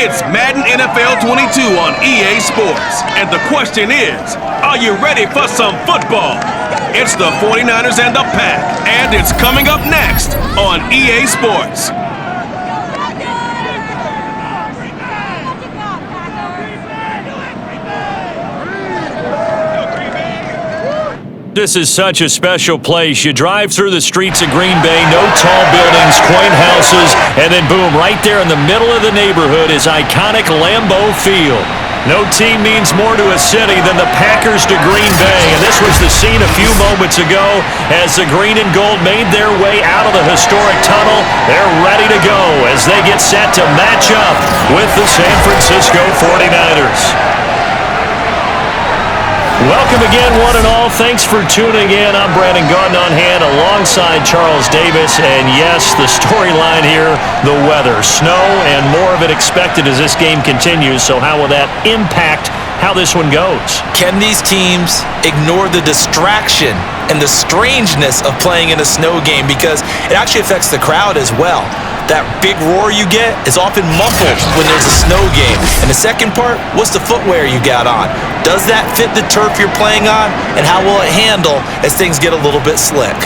It's Madden NFL 22 on EA Sports. And the question is, are you ready for some football? It's the 49ers and the Pack, and it's coming up next on EA Sports. This is such a special place. You drive through the streets of Green Bay, no tall buildings, quaint houses, and then boom, right there in the middle of the neighborhood is iconic Lambeau Field. No team means more to a city than the Packers to Green Bay, and this was the scene a few moments ago as the green and gold made their way out of the historic tunnel. They're ready to go as they get set to match up with the San Francisco 49ers. Welcome again, one and all. Thanks for tuning in. I'm Brandon Gordon on hand alongside Charles Davis. And yes, the storyline here, the weather, snow, and more of it expected as this game continues. So how will that impact how this one goes? Can these teams ignore the distraction and the strangeness of playing in a snow game? Because it actually affects the crowd as well. That big roar you get is often muffled when there's a snow game. And the second part, what's the footwear you got on? Does that fit the turf you're playing on? And how will it handle as things get a little bit slick?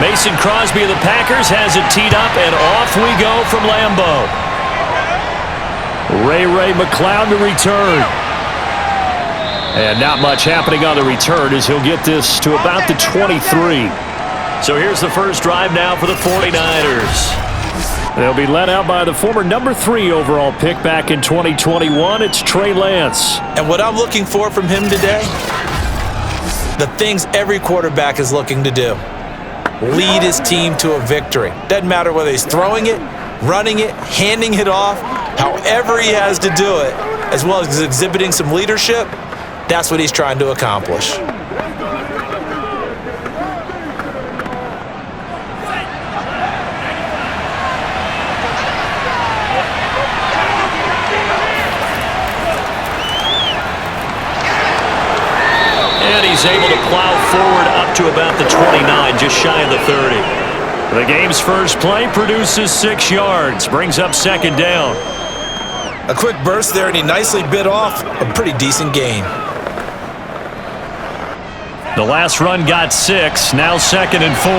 Mason Crosby of the Packers has it teed up, and off we go from Lambeau. Ray McCloud to return. And not much happening on the return as he'll get this to about the 23. So here's the first drive now for the 49ers. They'll be led out by the former number 3 overall pick back in 2021. It's Trey Lance. And what I'm looking for from him today, the things every quarterback is looking to do. Lead his team to a victory. Doesn't matter whether he's throwing it, running it, handing it off, however he has to do it, as well as exhibiting some leadership, that's what he's trying to accomplish. He's able to plow forward up to about the 29, just shy of the 30. The game's first play produces 6 yards, brings up second down. A quick burst there, and he nicely bit off a pretty decent gain. The last run got 6, now second and 4.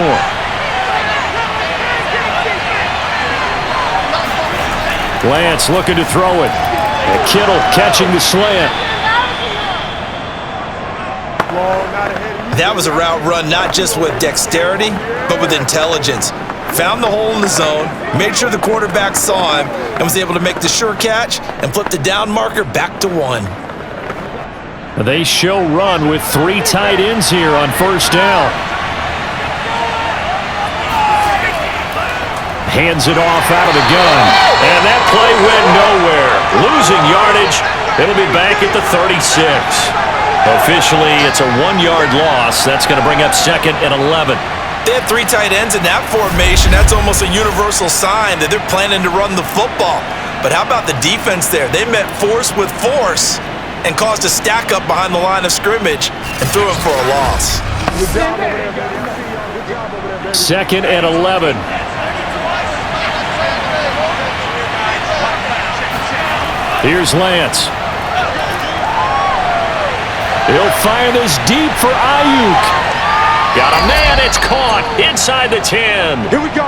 Lance looking to throw it. And Kittle catching the slant. That was a route run not just with dexterity, but with intelligence. Found the hole in the zone, made sure the quarterback saw him, and was able to make the sure catch and flip the down marker back to 1. They show run with 3 tight ends here on first down. Hands it off out of the gun. And that play went nowhere. Losing yardage. It'll be back at the 36. Officially, it's a 1-yard loss. That's going to bring up second and 11. They had 3 tight ends in that formation. That's almost a universal sign that they're planning to run the football. But how about the defense there? They met force with force and caused a stack up behind the line of scrimmage and threw him for a loss. Second and 11. Here's Lance. He'll fire this deep for Ayuk. Got a man, it's caught inside the 10. Here we go.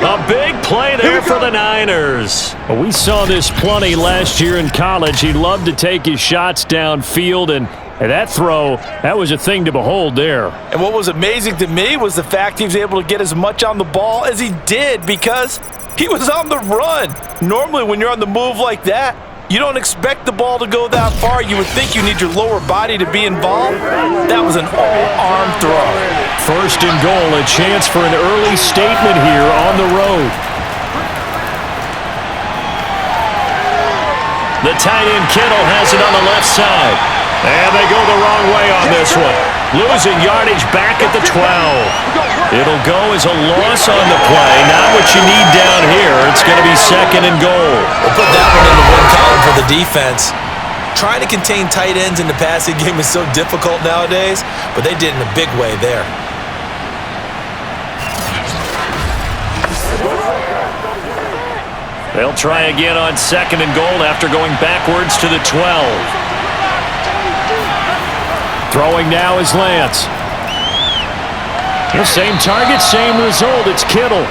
A big play there for the Niners. We saw this plenty last year in college. He loved to take his shots downfield, and that throw, that was a thing to behold there. And what was amazing to me was the fact he was able to get as much on the ball as he did because he was on the run. Normally when you're on the move like that, You don't expect the ball to go that far. You would think you need your lower body to be involved. That was an all-arm throw. First and goal, a chance for an early statement here on the road. The tight end Kittle has it on the left side. And they go the wrong way on this one. Losing yardage back at the 12. It'll go as a loss on the play. Not what you need down here. It's going to be second and goal. We'll put that one in the win column for the defense. Trying to contain tight ends in the passing game is so difficult nowadays, but they did in a big way there. They'll try again on second and goal after going backwards to the 12. Throwing now is Lance. The same target, same result. It's Kittle.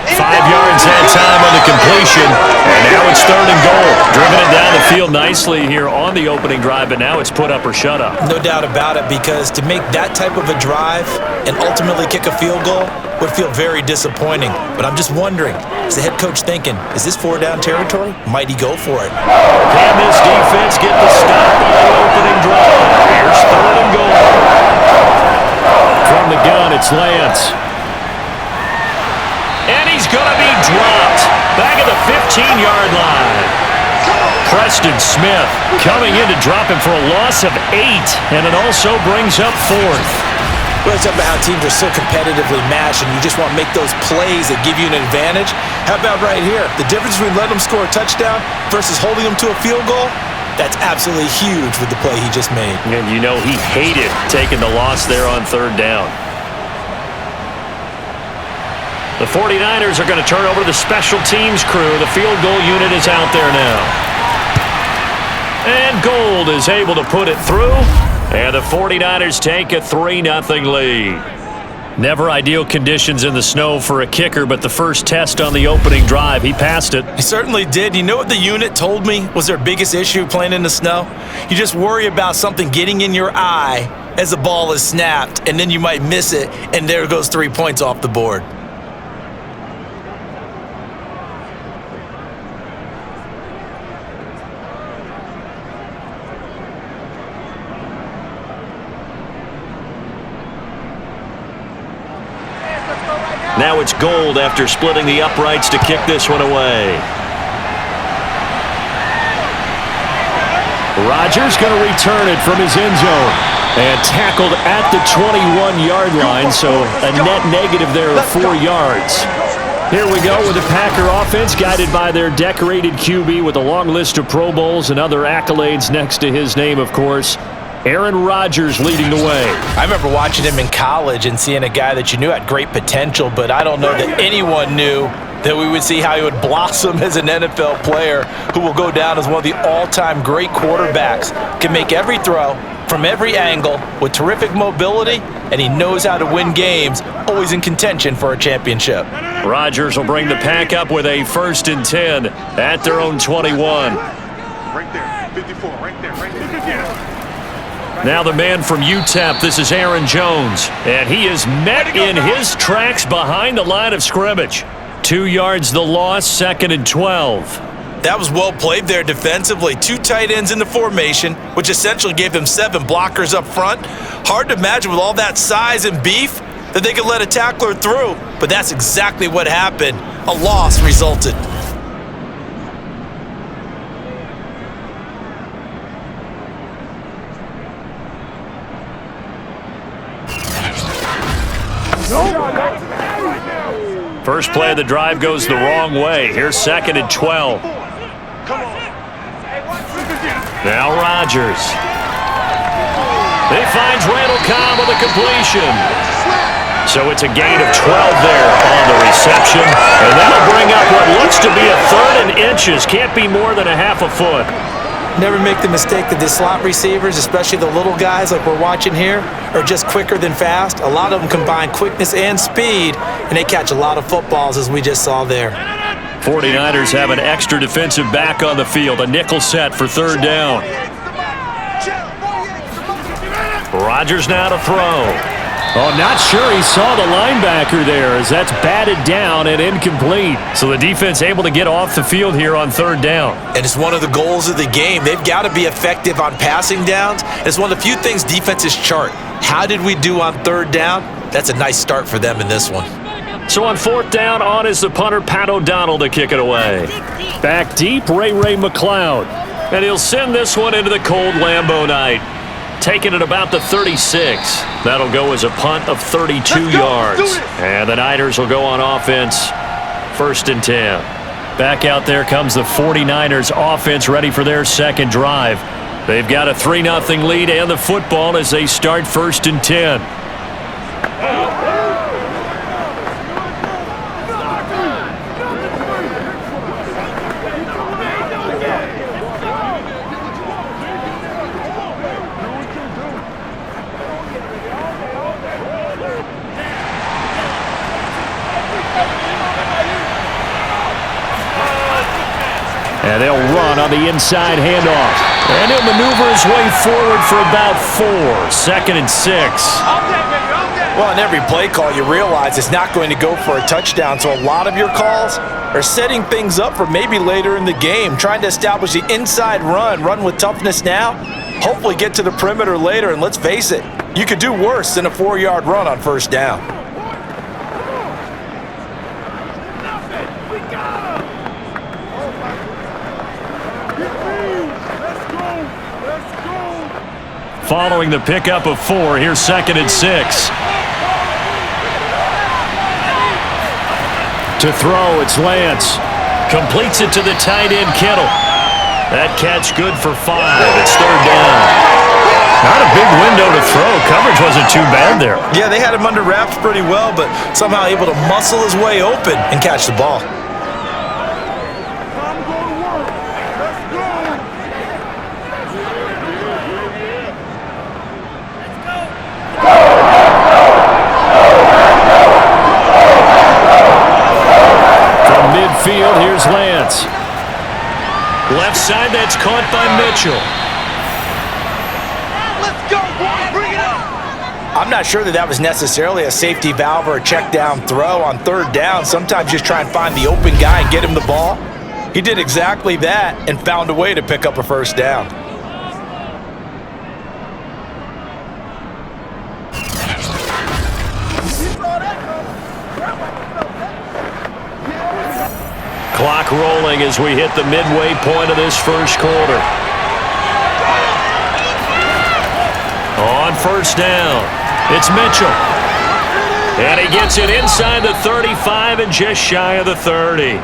5 yards that time on the completion. And now it's third and goal. Driven it down the field nicely here on the opening drive, but now it's put up or shut up. No doubt about it, because to make that type of a drive and ultimately kick a field goal would feel very disappointing. But I'm just wondering, is the head coach thinking, is this 4-down territory? Might he go for it? Can this defense get the stop on the opening drive? Here's third and goal. From the gun, it's Lance. And he's going to be dropped back at the 15-yard line. Preston Smith coming in to drop him for a loss of 8, and it also brings up fourth. Well, it's about how teams are so competitively matched, and you just want to make those plays that give you an advantage. How about right here? The difference between letting them score a touchdown versus holding them to a field goal, that's absolutely huge with the play he just made. And you know he hated taking the loss there on third down. The 49ers are going to turn over to the special teams crew. The field goal unit is out there now. And Gold is able to put it through. And the 49ers take a 3-0 lead. Never ideal conditions in the snow for a kicker, but the first test on the opening drive, he passed it. He certainly did. You know what the unit told me was their biggest issue playing in the snow? You just worry about something getting in your eye as the ball is snapped, and then you might miss it, and there goes 3 points off the board. Now it's Gold after splitting the uprights to kick this one away. Rodgers going to return it from his end zone. And tackled at the 21-yard line, so a net negative there of 4 yards. Here we go with the Packer offense, guided by their decorated QB with a long list of Pro Bowls and other accolades next to his name, of course. Aaron Rodgers leading the way. I remember watching him in college and seeing a guy that you knew had great potential, but I don't know that anyone knew that we would see how he would blossom as an NFL player who will go down as one of the all-time great quarterbacks. Can make every throw from every angle with terrific mobility, and he knows how to win games, always in contention for a championship. Rodgers will bring the Pack up with a 1st and 10 at their own 21. Right there, 54, right there, right there. Now the man from UTEP, this is Aaron Jones, and he is met in his tracks behind the line of scrimmage. 2 yards the loss, 2nd and 12. That was well played there defensively. 2 tight ends in the formation, which essentially gave them 7 blockers up front. Hard to imagine with all that size and beef that they could let a tackler through, but that's exactly what happened. A loss resulted. First play of the drive goes the wrong way. Here's 2nd and 12. Now Rodgers. He finds Randall Cobb with a completion. So it's a gain of 12 there on the reception. And that'll bring up what looks to be a 3rd and inches. Can't be more than a half a foot. Never make the mistake that the slot receivers, especially the little guys like we're watching here, are just quicker than fast. A lot of them combine quickness and speed, and they catch a lot of footballs, as we just saw there. 49ers have an extra defensive back on the field, a nickel set for 3rd down. Rodgers now to throw. Oh, not sure he saw the linebacker there as that's batted down and incomplete. So the defense able to get off the field here on third down. And it's one of the goals of the game. They've got to be effective on passing downs. It's one of the few things defenses chart. How did we do on third down? That's a nice start for them in this one. So on fourth down, on is the punter, Pat O'Donnell, to kick it away. Back deep, Ray McLeod. And he'll send this one into the cold Lambeau night. Taking it about the 36. That'll go as a punt of 32 yards. And the Niners will go on offense, 1st and 10. Back out there comes the 49ers offense ready for their second drive. They've got a 3-0 lead and the football as they start 1st and 10. And they'll run on the inside handoff. And he'll maneuver his way forward for about 4. 2nd and 6. Well, in every play call, you realize it's not going to go for a touchdown. So a lot of your calls are setting things up for maybe later in the game, trying to establish the inside run with toughness now, hopefully get to the perimeter later. And let's face it, you could do worse than a 4-yard run on 1st down. Following the pickup of 4, here's 2nd and 6. To throw, it's Lance. Completes it to the tight end, Kittle. That catch good for 5. It's 3rd down. Not a big window to throw. Coverage wasn't too bad there. Yeah, they had him under wraps pretty well, but somehow able to muscle his way open and catch the ball. Field, here's Lance. Left side, that's caught by Mitchell. Let's go, boys, bring it up. I'm not sure that was necessarily a safety valve or a check down throw on 3rd down. Sometimes just try and find the open guy and get him the ball. He did exactly that and found a way to pick up a 1st down. Clock rolling as we hit the midway point of this 1st quarter. On 1st down, it's Mitchell. And he gets it inside the 35 and just shy of the 30.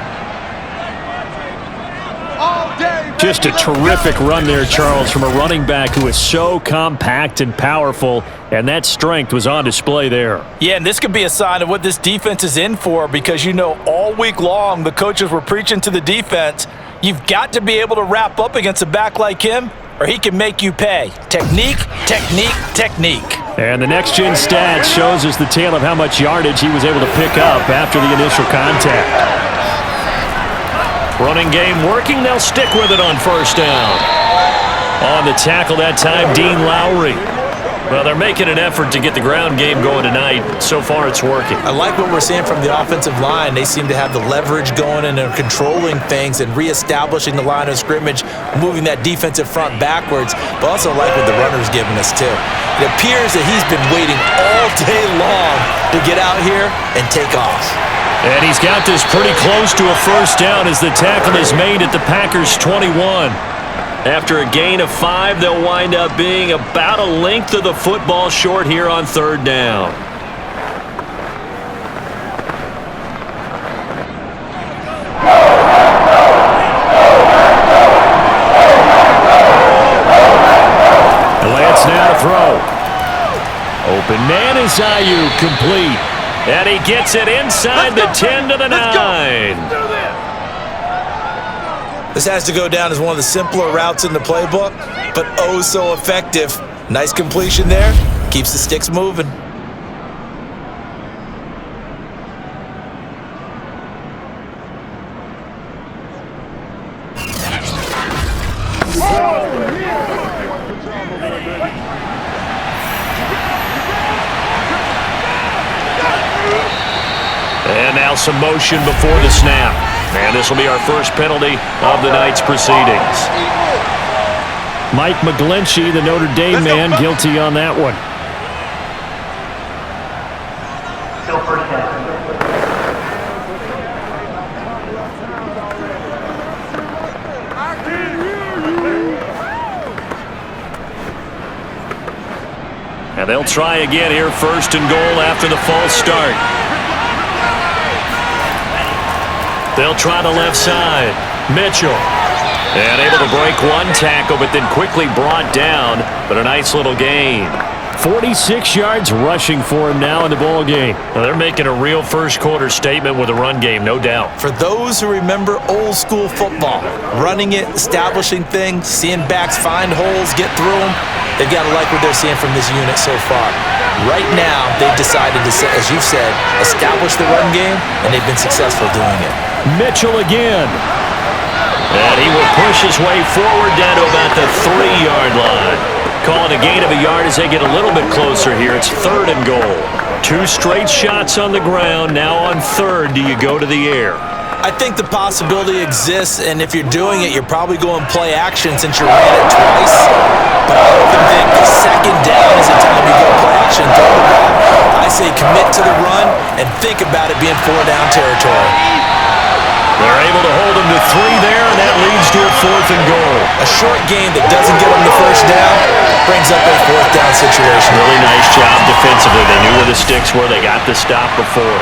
Just a terrific run there, Charles, from a running back who is so compact and powerful, and that strength was on display there. Yeah, and this could be a sign of what this defense is in for, because you know all week long the coaches were preaching to the defense, you've got to be able to wrap up against a back like him or he can make you pay. Technique, technique, technique. And the next-gen stats shows us the tale of how much yardage he was able to pick up after the initial contact. Running game working. They'll stick with it on 1st down. On the tackle that time, Dean Lowry. Well, they're making an effort to get the ground game going tonight. So far, it's working. I like what we're seeing from the offensive line. They seem to have the leverage going and they're controlling things and reestablishing the line of scrimmage, moving that defensive front backwards, but also like what the runner's giving us, too. It appears that he's been waiting all day long to get out here and take off. And he's got this pretty close to a 1st down as the tackle is made at the Packers' 21. After a gain of 5, they'll wind up being about a length of the football short here on 3rd down. Lance now to throw. Open man is Ayuk, complete. And he gets it inside the 10 to the 9. This has to go down as one of the simpler routes in the playbook, but oh so effective. Nice completion there. Keeps the sticks moving. And now some motion before the snap. And this will be our first penalty of the night's proceedings. Mike McGlinchey, the Notre Dame man, guilty on that one. Still first down. And they'll try again here, first and goal after the false start. They'll try the left side. Mitchell. And able to break one tackle, but then quickly brought down. But a nice little gain. 46 yards rushing for him now in the ball game. Well, they're making a real first quarter statement with a run game, no doubt. For those who remember old school football, running it, establishing things, seeing backs find holes, get through them, they've got to like what they're seeing from this unit so far. Right now, they've decided to, as you said, establish the run game, and they've been successful doing it. Mitchell again. And he will push his way forward down to about the 3-yard line. Calling a gain of a yard as they get a little bit closer here. It's third and goal. 2 straight shots on the ground. Now on third, do you go to the air? I think the possibility exists, and if you're doing it, you're probably going play action since you ran it twice. But I often think the second down is the time you go play action. Throw the ball. I say commit to the run and think about it being 4-down territory. They're able to hold him to 3 there, and that leads to a 4th and goal. A short game that doesn't get them the first down brings up a 4th down situation. Really nice job defensively. They knew where the sticks were. They got the stop before.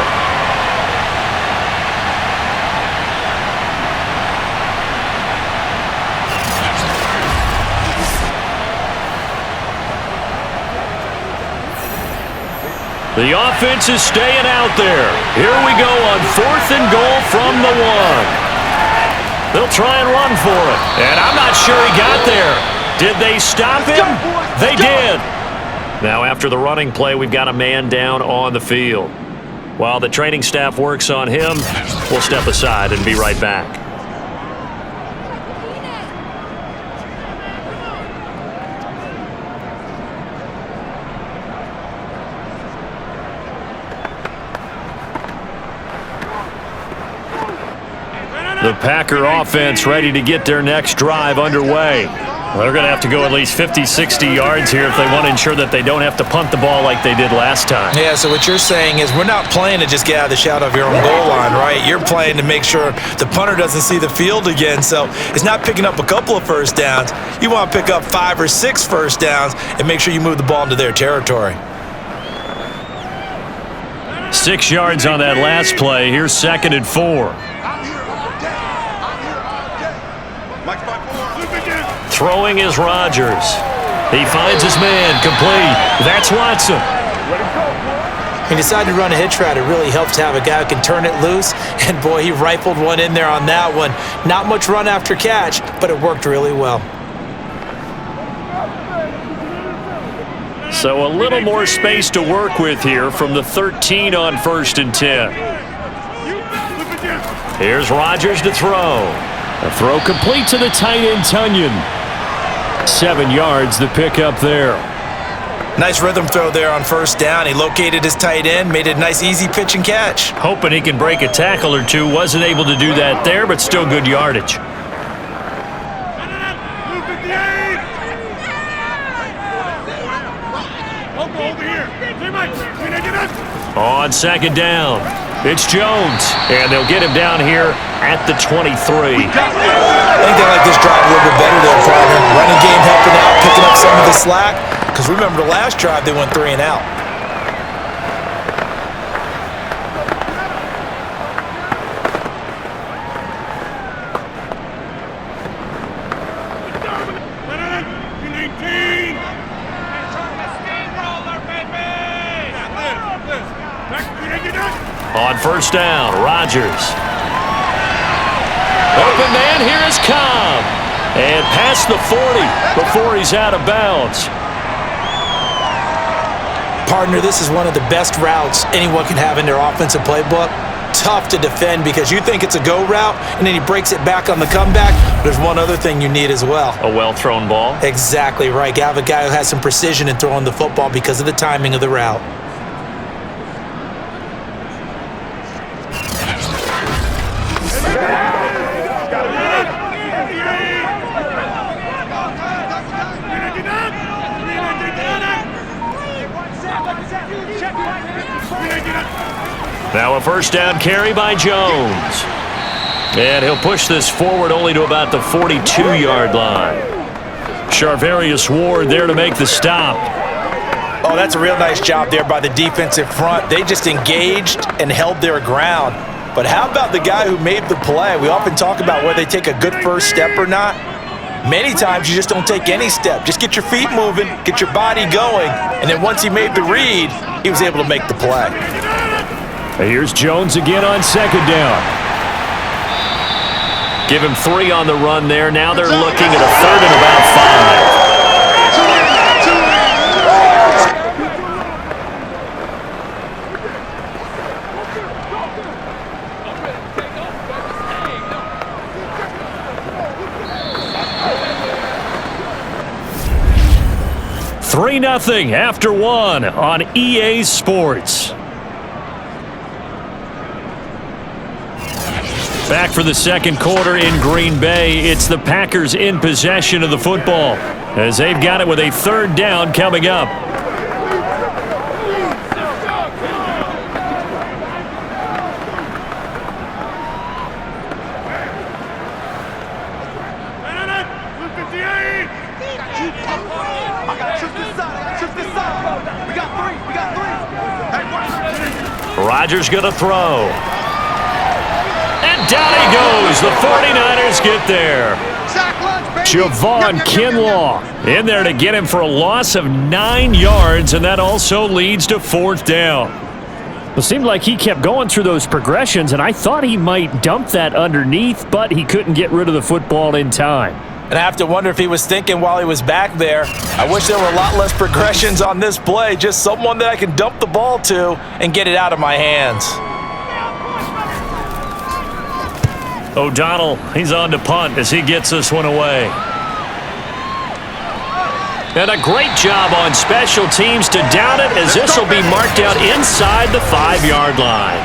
The offense is staying out there. Here we go on 4th and goal from the 1. They'll try and run for it. And I'm not sure he got there. Did they stop him? They did. Now after the running play, we've got a man down on the field. While the training staff works on him, we'll step aside and be right back. The Packer offense ready to get their next drive underway. They're going to have to go at least 50, 60 yards here if they want to ensure that they don't have to punt the ball like they did last time. Yeah, so what you're saying is we're not playing to just get out of the shadow of your own goal line, right? You're playing to make sure the punter doesn't see the field again. So it's not picking up a couple of first downs. You want to pick up 5 or 6 first downs and make sure you move the ball into their territory. 6 yards on that last play. Here's 2nd and 4. Throwing is Rodgers. He finds his man, complete. That's Watson. He decided to run a hitch route. It really helps to have a guy who can turn it loose. And boy, he rifled one in there on that one. Not much run after catch, but it worked really well. So a little more space to work with here from the 13 on 1st and 10. Here's Rodgers to throw. A throw complete to the tight end, Tunyon. 7 yards, the pickup there. Nice rhythm throw there on 1st down. He located his tight end, made it a nice, easy pitch and catch. Hoping he can break a tackle or two. Wasn't able to do that there, but still good yardage. On 2nd down, it's Jones, and they'll get him down here at the 23. I think they like this drive a little bit better there, partner. Running game helping out, picking up some of the slack. Because remember the last drive, they went 3 and out. On 1st down, Rodgers. Open man, here is Cobb. And past the 40 before he's out of bounds. Partner, this is one of the best routes anyone can have in their offensive playbook. Tough to defend because you think it's a go route, and then he breaks it back on the comeback. There's one other thing you need as well. A well-thrown ball. Exactly right. You have a guy who has some precision in throwing the football because of the timing of the route. Now a first down carry by Jones. And he'll push this forward only to about the 42-yard line. Charvarius Ward there to make the stop. Oh, that's a real nice job there by the defensive front. They just engaged and held their ground. But how about the guy who made the play? We often talk about whether they take a good first step or not. Many times you just don't take any step. Just get your feet moving, get your body going, and then once he made the read, he was able to make the play. Here's Jones again on second down. Give him 3 on the run there. Now they're looking at a 3rd and about 5. Three 3-0 after 1 on EA Sports. Back for the second quarter in Green Bay. It's the Packers in possession of the football as they've got it with a 3rd down coming up. Rodgers going to throw. And down he goes. The 49ers get there. Javon Kinlaw in there to get him for a loss of 9 yards, and that also leads to 4th down. It seemed like he kept going through those progressions, and I thought he might dump that underneath, but he couldn't get rid of the football in time. And I have to wonder if he was thinking while he was back there, I wish there were a lot less progressions on this play, just someone that I can dump the ball to and get it out of my hands. O'Donnell, he's on to punt as he gets this one away. And a great job on special teams to down it as this will be marked out inside the 5-yard line.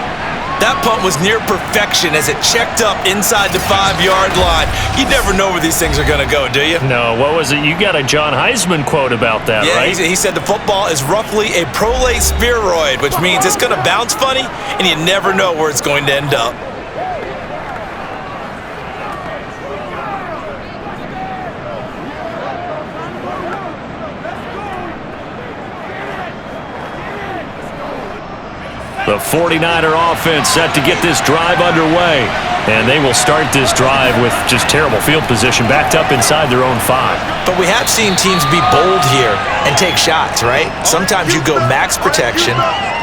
That punt was near perfection as it checked up inside the 5-yard line. You never know where these things are going to go, do you? No, what was it? You got a John Heisman quote about that, right? Yeah, he said the football is roughly a prolate spheroid, which means it's going to bounce funny, and you never know where it's going to end up. The 49er offense set to get this drive underway. And they will start this drive with just terrible field position backed up inside their own 5. But we have seen teams be bold here and take shots, right? Sometimes you go max protection,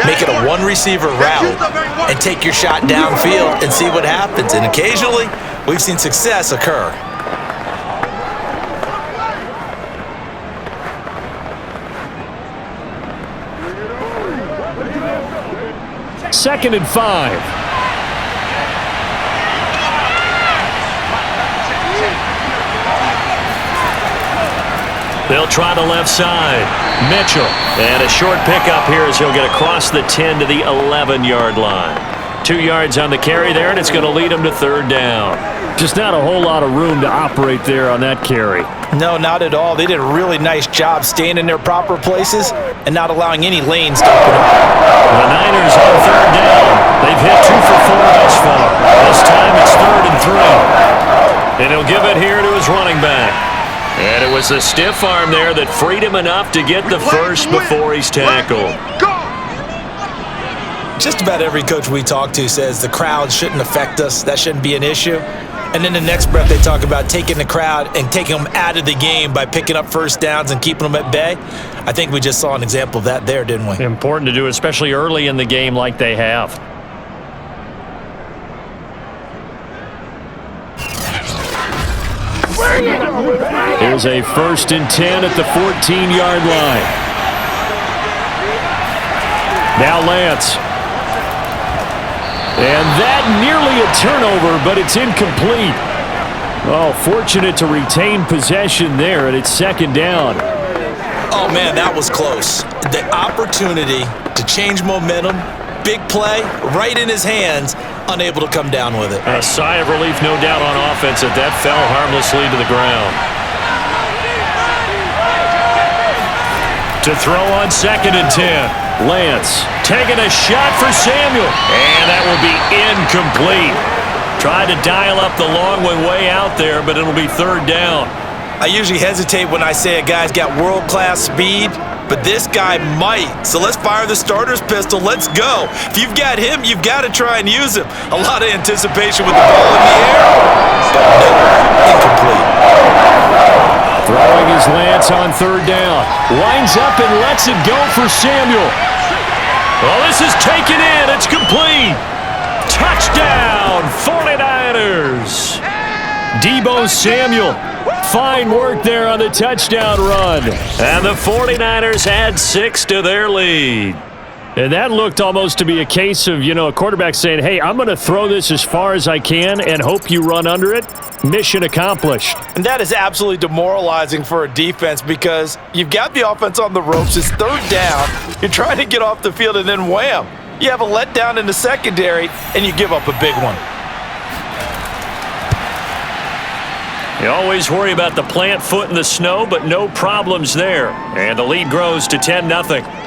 make it a 1-receiver route, and take your shot downfield and see what happens. And occasionally, we've seen success occur. Second and 5. They'll try the left side. Mitchell. And a short pickup here as he'll get across the 10 to the 11-yard line. 2 yards on the carry there, and it's going to lead him to 3rd down. Just not a whole lot of room to operate there on that carry. No, not at all. They did a really nice job staying in their proper places and not allowing any lanes to open up. The Niners on 3rd down. They've hit 2 for 4 thus far. This time it's 3rd and 3. And he'll give it here to his running back. And it was the stiff arm there that freed him enough to get the first before he's tackled. Just about every coach we talk to says the crowd shouldn't affect us. That shouldn't be an issue. And then the next breath they talk about taking the crowd and taking them out of the game by picking up first downs and keeping them at bay. I think we just saw an example of that there, didn't we? Important to do, especially early in the game like they have. Here's a 1st and 10 at the 14-yard line. Now Lance. And that nearly a turnover, but it's incomplete. Oh, fortunate to retain possession there, and it's 2nd down. Oh, man, that was close. The opportunity to change momentum, big play, right in his hands, unable to come down with it. A sigh of relief, no doubt, on offense that fell harmlessly to the ground. To throw on 2nd and 10. Lance taking a shot for Samuel. And that will be incomplete. Tried to dial up the long one way out there, but it'll be third down. I usually hesitate when I say a guy's got world-class speed, but this guy might. So let's fire the starter's pistol. Let's go. If you've got him, you've got to try and use him. A lot of anticipation with the ball in the air, but no, incomplete. Throwing his Lance on third down. Winds up and lets it go for Samuel. Well, this is taken in. It's complete. Touchdown, 49ers. Deebo Samuel. Fine work there on the touchdown run. And the 49ers add 6 to their lead. And that looked almost to be a case of, a quarterback saying, hey, I'm going to throw this as far as I can and hope you run under it. Mission accomplished. And that is absolutely demoralizing for a defense because you've got the offense on the ropes. It's third down. You're trying to get off the field, and then wham, you have a letdown in the secondary, and you give up a big one. You always worry about the plant foot in the snow, but no problems there. And the lead grows to 10-0.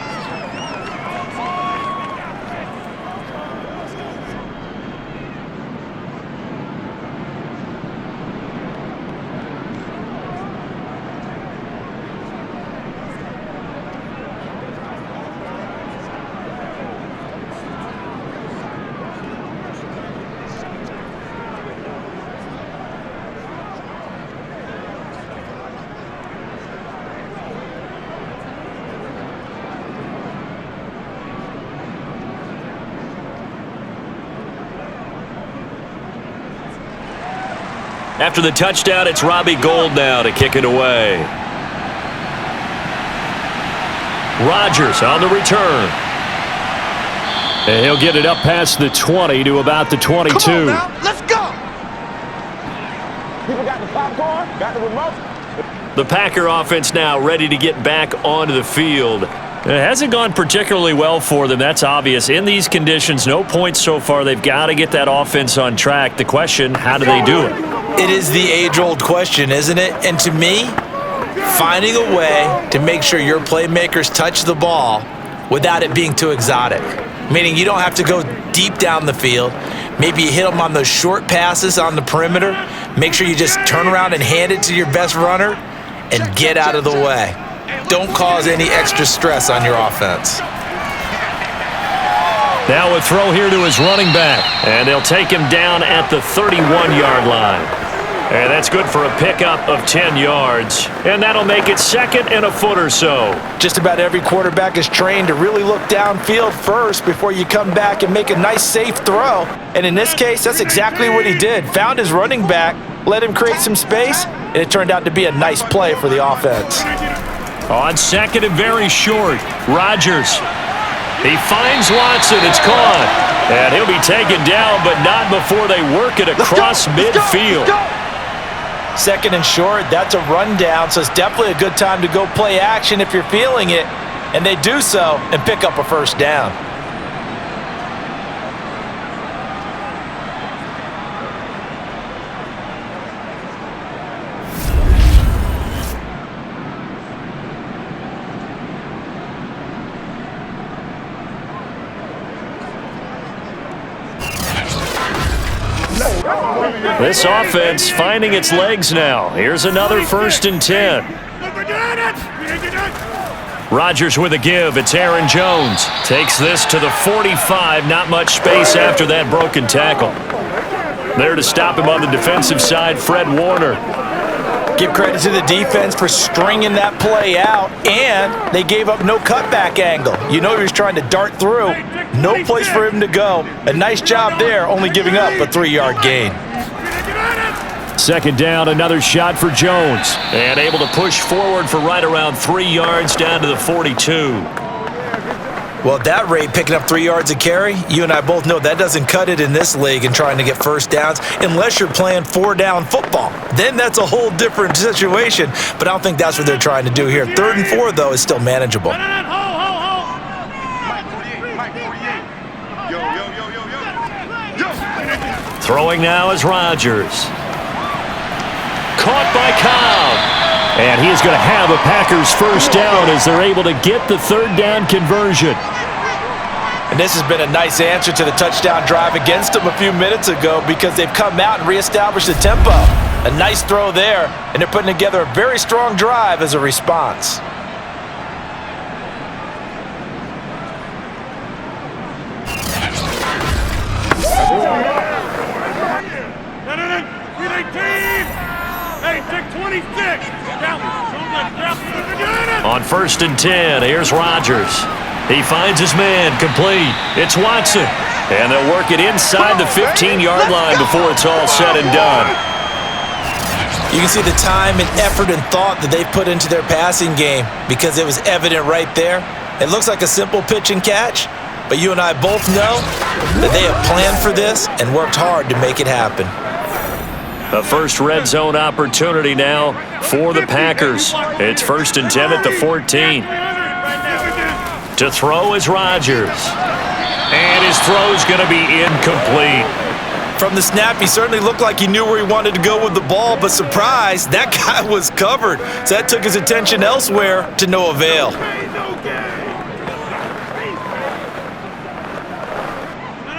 After the touchdown, it's Robbie Gould now to kick it away. Rodgers on the return. And he'll get it up past the 20 to about the 22. Come on now, let's go. People got the popcorn, got the remote. The Packer offense now ready to get back onto the field. It hasn't gone particularly well for them, that's obvious. In these conditions, no points so far. They've got to get that offense on track. The question, how do they do it? It is the age-old question, isn't it? And to me, finding a way to make sure your playmakers touch the ball without it being too exotic. Meaning you don't have to go deep down the field. Maybe you hit them on those short passes on the perimeter. Make sure you just turn around and hand it to your best runner and get out of the way. Don't cause any extra stress on your offense. Now a throw here to his running back, and they'll take him down at the 31-yard line. And that's good for a pickup of 10 yards, and that'll make it second and a foot or so. Just about every quarterback is trained to really look downfield first before you come back and make a nice, safe throw. And in this case, that's exactly what he did. Found his running back, let him create some space, and it turned out to be a nice play for the offense. On second and very short, Rodgers. He finds Watson. It's caught. And he'll be taken down, but not before they work it across midfield. Second and short, that's a rundown, so it's definitely a good time to go play action if you're feeling it. And they do so and pick up a first down. This offense finding its legs now. Here's another 1st and 10. Rodgers with a give. It's Aaron Jones. Takes this to the 45. Not much space after that broken tackle. There to stop him on the defensive side, Fred Warner. Give credit to the defense for stringing that play out, and they gave up no cutback angle. You know he was trying to dart through. No place for him to go. A nice job there, only giving up a 3-yard gain. Second down, another shot for Jones. And able to push forward for right around 3 yards down to the 42. Well, at that rate, picking up 3 yards a carry, you and I both know that doesn't cut it in this league and trying to get first downs unless you're playing 4-down football. Then that's a whole different situation, but I don't think that's what they're trying to do here. 3rd and 4, though, is still manageable. Throwing now is Rodgers. Caught by Cobb. And he is going to have a Packers first down as they're able to get the 3rd down conversion. And this has been a nice answer to the touchdown drive against them a few minutes ago because they've come out and reestablished the tempo. A nice throw there, and they're putting together a very strong drive as a response. On 1st and 10, here's Rodgers. He finds his man, complete. It's Watson. And they'll work it inside the 15-yard line before it's all said and done. You can see the time and effort and thought that they've put into their passing game because it was evident right there. It looks like a simple pitch and catch, but you and I both know that they have planned for this and worked hard to make it happen. The first red zone opportunity now for the Packers. It's 1st and 10 at the 14. To throw is Rodgers. And his throw's going to be incomplete. From the snap, he certainly looked like he knew where he wanted to go with the ball, but surprise, that guy was covered. So that took his attention elsewhere to no avail.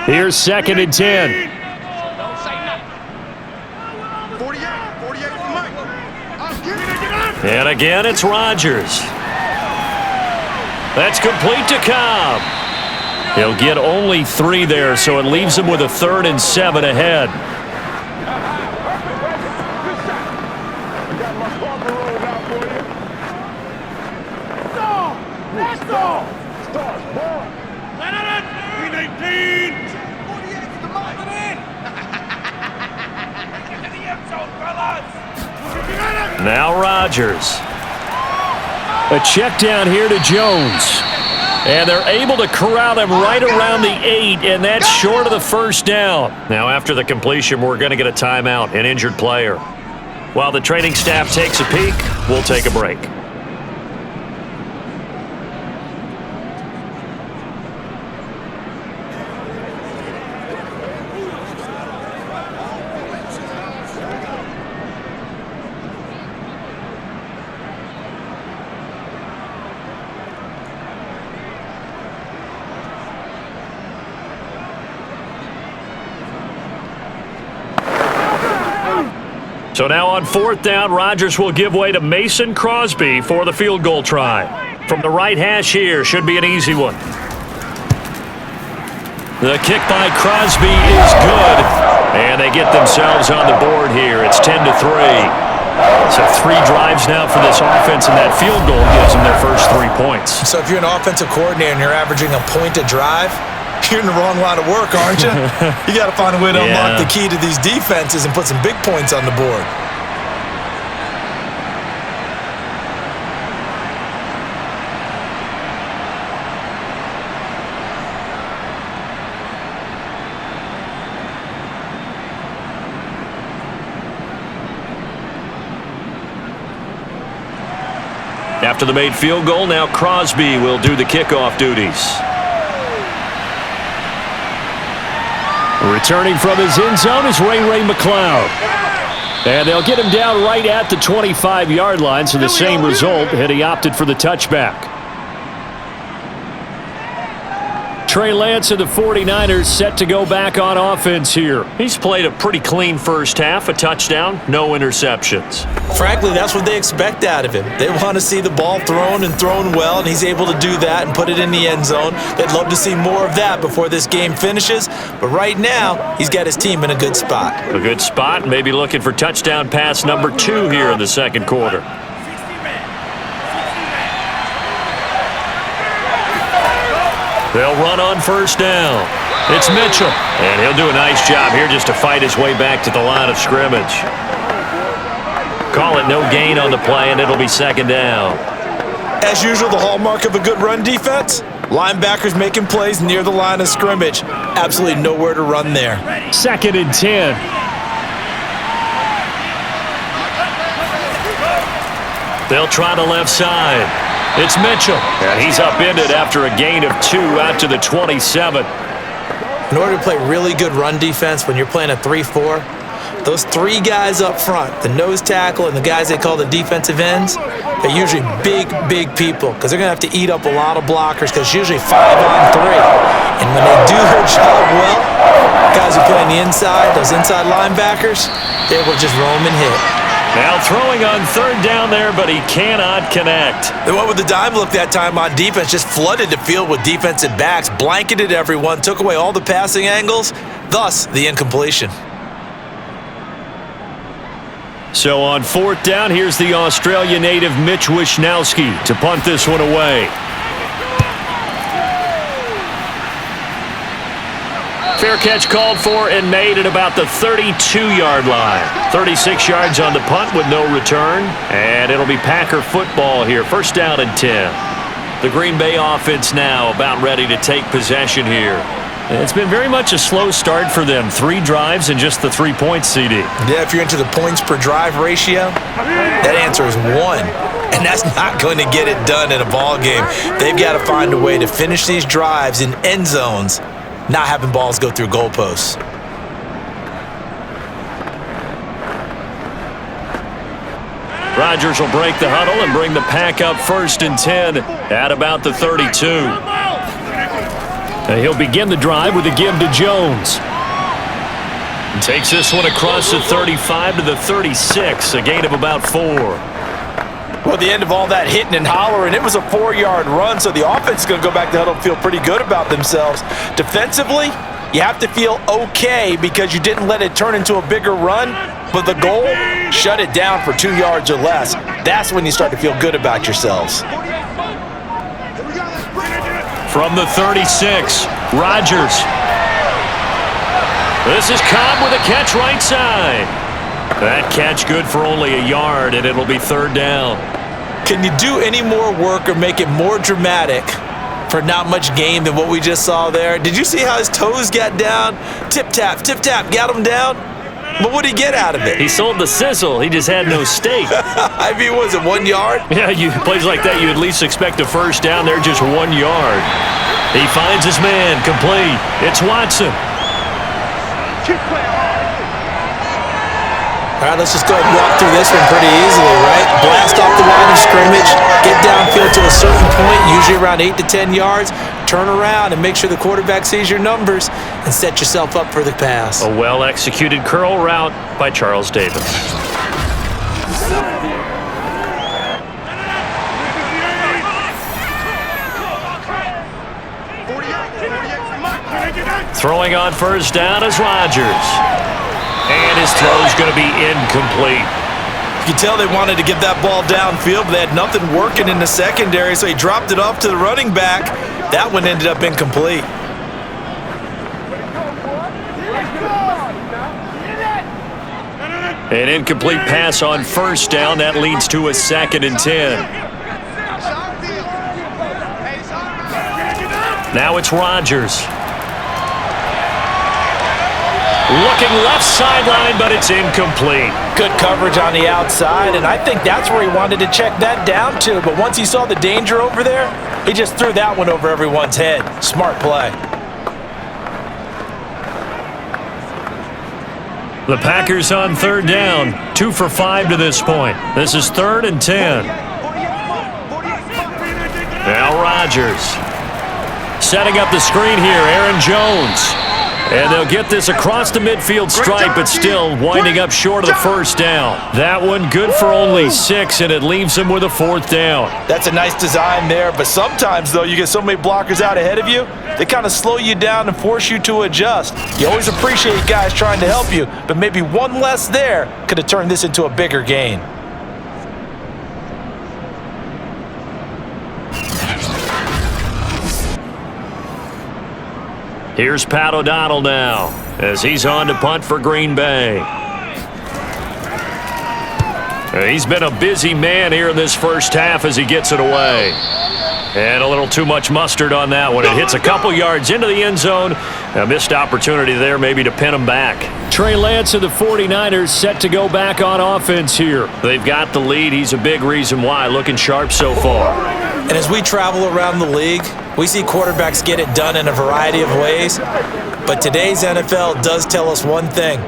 Here's 2nd and 10. And again, it's Rodgers. That's complete to Cobb. He'll get only 3 there, so it leaves him with a 3rd and 7 ahead. Now Rodgers. A check down here to Jones. And they're able to corral him right around the 8, and that's short of the first down. Now after the completion, we're going to get a timeout, an injured player. While the training staff takes a peek, we'll take a break. So now on 4th down, Rodgers will give way to Mason Crosby for the field goal try. From the right hash here, should be an easy one. The kick by Crosby is good, and they get themselves on the board here. It's 10-3. So 3 drives now for this offense, and that field goal gives them their first 3 points. So if you're an offensive coordinator and you're averaging a point a drive, you're in the wrong line of work, aren't you? You got to find a way to unlock the key to these defenses and put some big points on the board. After the made field goal, now Crosby will do the kickoff duties. Returning from his end zone is Ray McLeod. And they'll get him down right at the 25-yard line, so the same result, and he opted for the touchback. Trey Lance of the 49ers set to go back on offense here. He's played a pretty clean first half, a touchdown, no interceptions. Frankly, that's what they expect out of him. They want to see the ball thrown and thrown well, and he's able to do that and put it in the end zone. They'd love to see more of that before this game finishes, but right now, he's got his team in a good spot. A good spot, maybe looking for touchdown pass number 2 here in the second quarter. They'll run on first down. It's Mitchell. And he'll do a nice job here just to fight his way back to the line of scrimmage. Call it no gain on the play, and it'll be second down. As usual, the hallmark of a good run defense, linebackers making plays near the line of scrimmage. Absolutely nowhere to run there. 2nd and 10. They'll try the left side. It's Mitchell, and he's upended after a gain of 2 out to the 27. In order to play really good run defense when you're playing a 3-4, those 3 guys up front, the nose tackle and the guys they call the defensive ends, they're usually big people because they're going to have to eat up a lot of blockers because it's usually 5 on 3. And when they do their job well, guys who play on the inside, those inside linebackers, they will just roam and hit. Now throwing on third down there, but he cannot connect. They went with the dime look that time on defense, just flooded the field with defensive backs, blanketed everyone, took away all the passing angles, thus the incompletion. So on fourth down, here's the Australia native Mitch Wishnowsky to punt this one away. Fair catch called for and made at about the 32-yard line. 36 yards on the punt with no return. And it'll be Packer football here. First down and 10. The Green Bay offense now about ready to take possession here. It's been very much a slow start for them. 3 drives and just the 3 points, CD. Yeah, if you're into the points per drive ratio, that answer is 1. And that's not going to get it done in a ball game. They've got to find a way to finish these drives in end zones, not having balls go through goalposts. Rodgers will break the huddle and bring the Pack up first and 10 at about the 32. He'll begin the drive with a give to Jones. Takes this one across the 35 to the 36, a gain of about 4. Well, at the end of all that hitting and hollering, it was a 4-yard run, so the offense is going to go back to the huddle and feel pretty good about themselves. Defensively, you have to feel okay because you didn't let it turn into a bigger run, but the goal, shut it down for 2 yards or less. That's when you start to feel good about yourselves. From the 36, Rodgers. This is Cobb with a catch right side. That catch good for only a yard, and it'll be third down. Can you do any more work or make it more dramatic for not much gain than what we just saw there? Did you see how his toes got down? Tip-tap, got him down. But what did he get out of it? He sold the sizzle. He just had no steak. I mean, was it 1 yard? Yeah, plays like that, you at least expect a first down there, just 1 yard. He finds his man, complete. It's Watson. All right, let's just go ahead and walk through this one pretty easily, right? Blast off the line of scrimmage, get downfield to a certain point, usually around 8 to 10 yards, turn around and make sure the quarterback sees your numbers and set yourself up for the pass. A well-executed curl route by Charles Davis. Throwing on first down is Rodgers. And his throw's going to be incomplete. You can tell they wanted to get that ball downfield, but they had nothing working in the secondary, so he dropped it off to the running back. That one ended up incomplete. An incomplete pass on first down. That leads to a 2nd and 10. Now it's Rodgers. Looking left sideline, but it's incomplete. Good coverage on the outside, and I think that's where he wanted to check that down to. But once he saw the danger over there, he just threw that one over everyone's head. Smart play. The Packers on third down, 2 for 5 to this point. This is 3rd and 10. Now Rodgers. Setting up the screen here, Aaron Jones. And they'll get this across the midfield stripe, but still winding up short of the first down. That one good for only 6, and it leaves them with a 4th down. That's a nice design there, but sometimes, though, you get so many blockers out ahead of you, they kind of slow you down and force you to adjust. You always appreciate guys trying to help you, but maybe one less there could have turned this into a bigger gain. Here's Pat O'Donnell now as he's on to punt for Green Bay. He's been a busy man here in this first half as he gets it away. And a little too much mustard on that one. It hits a couple yards into the end zone. A missed opportunity there maybe to pin him back. Trey Lance of the 49ers set to go back on offense here. They've got the lead. He's a big reason why. Looking sharp so far. And as we travel around the league, we see quarterbacks get it done in a variety of ways. But today's NFL does tell us one thing.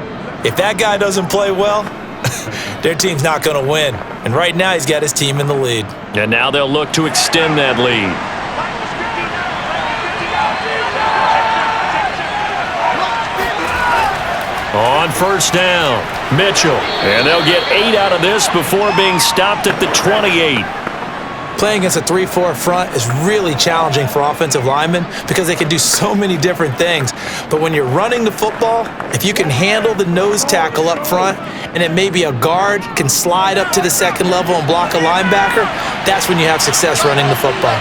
If that guy doesn't play well, their team's not going to win. And right now, he's got his team in the lead. And now they'll look to extend that lead. On first down, Mitchell. And they'll get 8 out of this before being stopped at the 28. Playing against a 3-4 front is really challenging for offensive linemen because they can do so many different things. But when you're running the football, if you can handle the nose tackle up front and then maybe a guard can slide up to the second level and block a linebacker, that's when you have success running the football.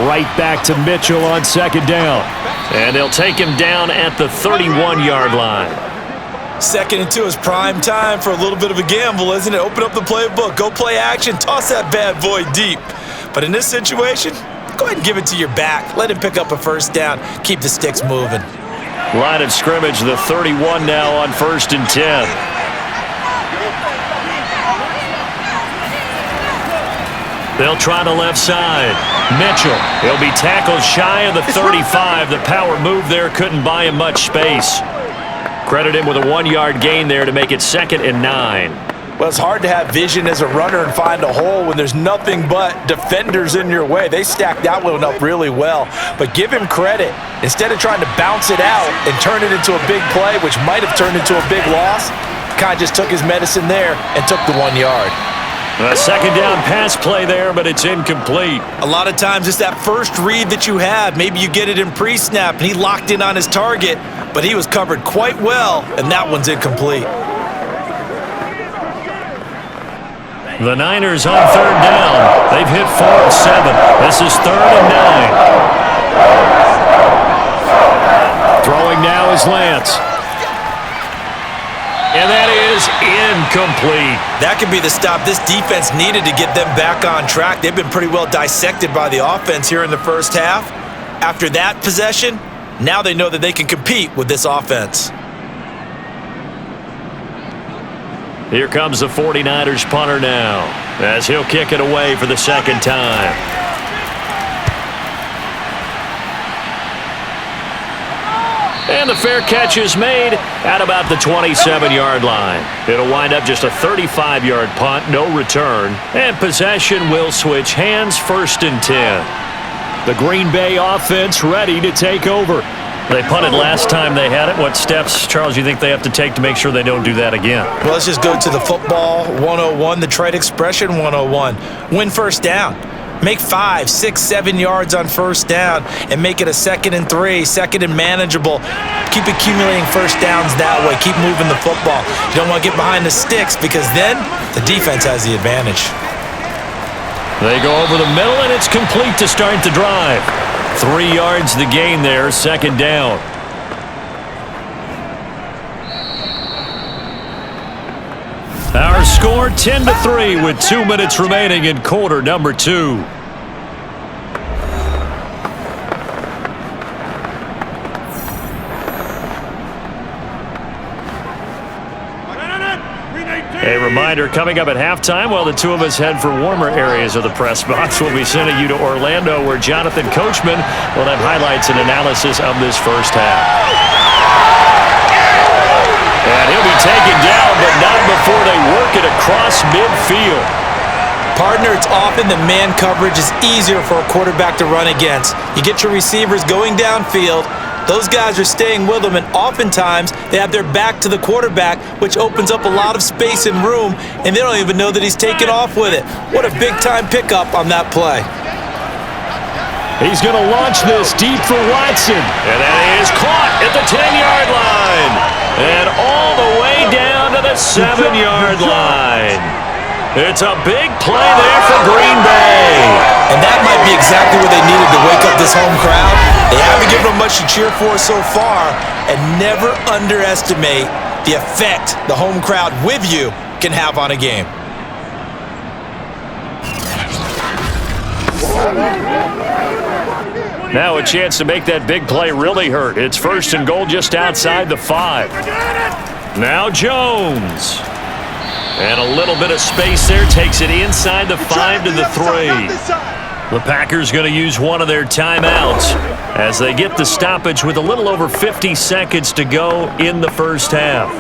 Right back to Mitchell on second down. And they'll take him down at the 31-yard line. 2nd and 2 is prime time for a little bit of a gamble, isn't it? Open up the playbook, go play action, toss that bad boy deep. But in this situation, go ahead and give it to your back. Let him pick up a first down. Keep the sticks moving. Line of scrimmage, the 31 now on 1st and 10. They'll try the left side. Mitchell, he'll be tackled shy of the 35. The power move there couldn't buy him much space. Credit him with a 1-yard gain there to make it 2nd and 9. Well, it's hard to have vision as a runner and find a hole when there's nothing but defenders in your way. They stacked that one up really well. But give him credit. Instead of trying to bounce it out and turn it into a big play, which might have turned into a big loss, kind of just took his medicine there and took the 1 yard. A 2nd down pass play there, but it's incomplete. A lot of times it's that first read that you have. Maybe you get it in pre-snap and he locked in on his target, but he was covered quite well, and that one's incomplete. The Niners on 3rd down. They've hit 4 of 7. This is 3rd and 9. Throwing now is Lance. And that is incomplete. That could be the stop this defense needed to get them back on track. They've been pretty well dissected by the offense here in the first half. After that possession, now they know that they can compete with this offense. Here comes the 49ers punter now, as he'll kick it away for the 2nd time. And the fair catch is made at about the 27-yard line. It'll wind up just a 35-yard punt, no return. And possession will switch hands, 1st and 10. The Green Bay offense ready to take over. They punted last time they had it. What steps, Charles, you think they have to take to make sure they don't do that again? Well, let's just go to the football 101, the trade expression 101. Win first down. Make 5, 6, 7 yards on first down and make it a 2nd and 3, 2nd and manageable. Keep accumulating first downs that way. Keep moving the football. You don't want to get behind the sticks because then the defense has the advantage. They go over the middle, and it's complete to start the drive. 3 yards the gain there, 2nd down. Our score 10-3 with 2 minutes remaining in quarter number 2. A reminder coming up at halftime while the two of us head for warmer areas of the press box. We'll be sending you to Orlando where Jonathan Coachman will have highlights and analysis of this first half. And he'll be taken down, but not before they work it across midfield. Partner, it's often the man coverage is easier for a quarterback to run against. You get your receivers going downfield. Those guys are staying with them, and oftentimes they have their back to the quarterback, which opens up a lot of space and room, and they don't even know that he's taken off with it. What a big-time pickup on that play. He's going to launch this deep for Watson. And that is caught at the 10-yard line. And all the way down to the 7-yard line. It's a big play there for Green Bay. And that might be exactly what they needed to wake up this home crowd. They haven't given them much to cheer for so far, and never underestimate the effect the home crowd with you can have on a game. Now a chance to make that big play really hurt. It's 1st and goal just outside the 5. Now Jones. And a little bit of space there takes it inside the 5 to the 3. The Packers going to use one of their timeouts as they get the stoppage with a little over 50 seconds to go in the first half.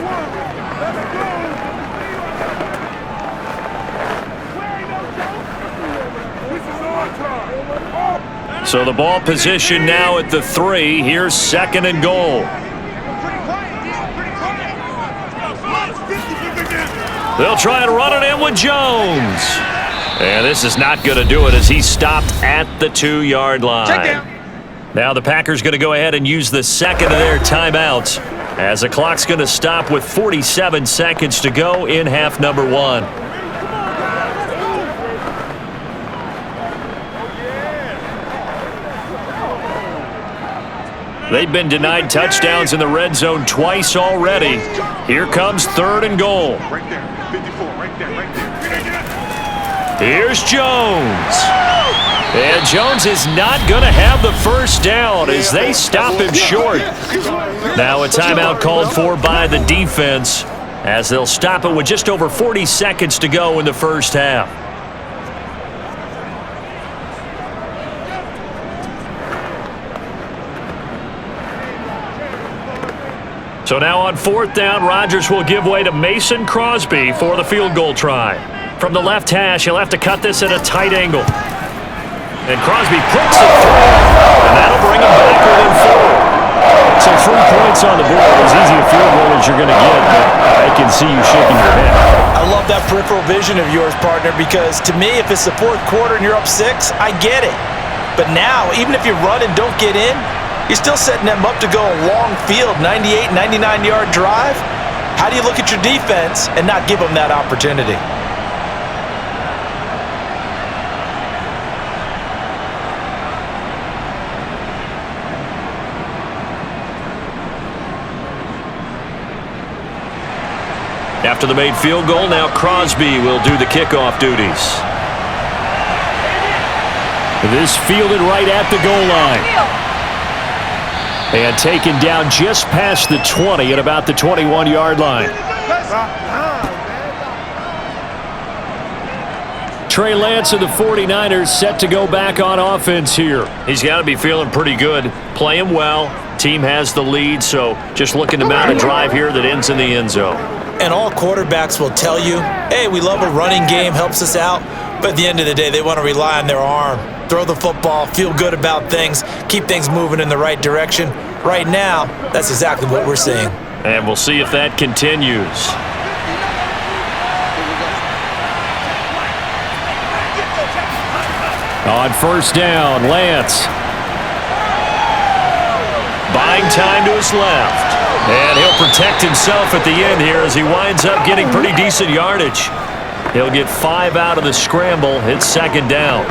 So the ball position now at the 3. Here's 2nd and goal. They'll try and run it in with Jones. And this is not going to do it as he's stopped at the 2-yard line. Check down. Now the Packers going to go ahead and use the second of their timeouts as the clock's going to stop with 47 seconds to go in half number 1. They've been denied touchdowns in the red zone twice already. Here comes 3rd and goal. Right there. 54. Right there. Right there. Here's Jones. And Jones is not going to have the first down as they stop him short. Now a timeout called for by the defense as they'll stop it with just over 40 seconds to go in the first half. So now on 4th down, Rodgers will give way to Mason Crosby for the field goal try. From the left hash, he'll have to cut this at a tight angle. And Crosby puts it through, and that'll bring him back within 4. So 3 points on the board, as easy a field goal as you're going to get, but I can see you shaking your head. I love that peripheral vision of yours, partner, because to me, if it's the 4th quarter and you're up 6, I get it. But now, even if you run and don't get in, you're still setting them up to go a long field, 98, 99-yard drive. How do you look at your defense and not give them that opportunity? After the made field goal, now Crosby will do the kickoff duties. This fielded right at the goal line. And taken down just past the 20 at about the 21-yard line. Trey Lance of the 49ers set to go back on offense here. He's got to be feeling pretty good, playing well. Team has the lead, so just looking to mount a drive here that ends in the end zone. And all quarterbacks will tell you, hey, we love a running game, helps us out. But at the end of the day, they want to rely on their arm. Throw the football, feel good about things, keep things moving in the right direction. Right now, that's exactly what we're seeing. And we'll see if that continues. On 1st down, Lance. Buying time to his left. And he'll protect himself at the end here as he winds up getting pretty decent yardage. He'll get 5 out of the scramble. It's 2nd down.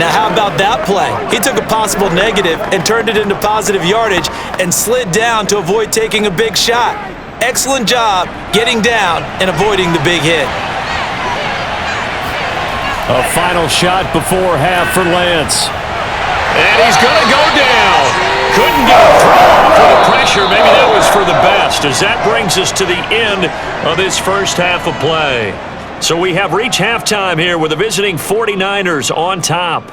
Now, how about that play? He took a possible negative and turned it into positive yardage and slid down to avoid taking a big shot. Excellent job getting down and avoiding the big hit. A final shot before half for Lance. And he's going to go down. Couldn't get him through for the pressure. Maybe that was for the best, as that brings us to the end of this first half of play. So we have reached halftime here with the visiting 49ers on top.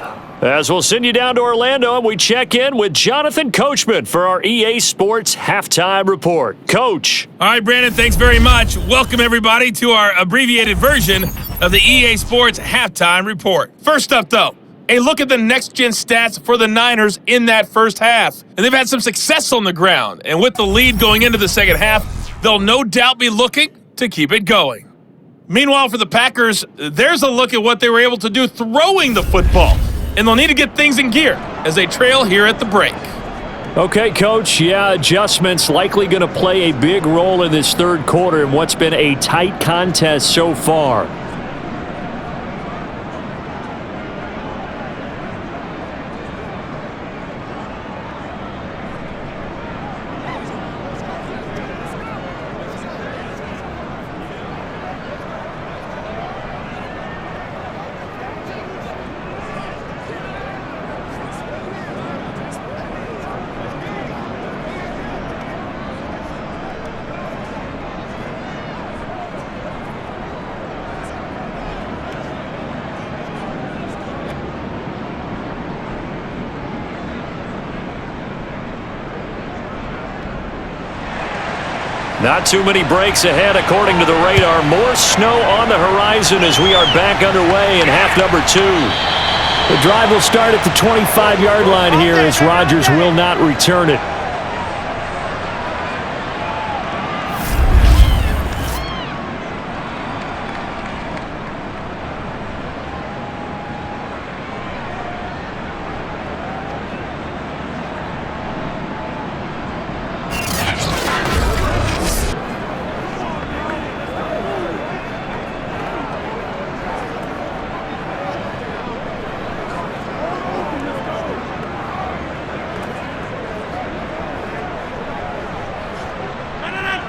As we'll send you down to Orlando, and we check in with Jonathan Coachman for our EA Sports Halftime Report. Coach. All right, Brandon, thanks very much. Welcome, everybody, to our abbreviated version of the EA Sports Halftime Report. First up, though, a look at the next-gen stats for the Niners in that first half. And they've had some success on the ground. And with the lead going into the second half, they'll no doubt be looking to keep it going. Meanwhile, for the Packers, there's a look at what they were able to do throwing the football. And they'll need to get things in gear as they trail here at the break. Okay, Coach. Yeah, adjustments likely going to play a big role in this 3rd quarter in what's been a tight contest so far. Not too many breaks ahead according to the radar. More snow on the horizon as we are back underway in half number 2. The drive will start at the 25-yard line here as Rodgers will not return it.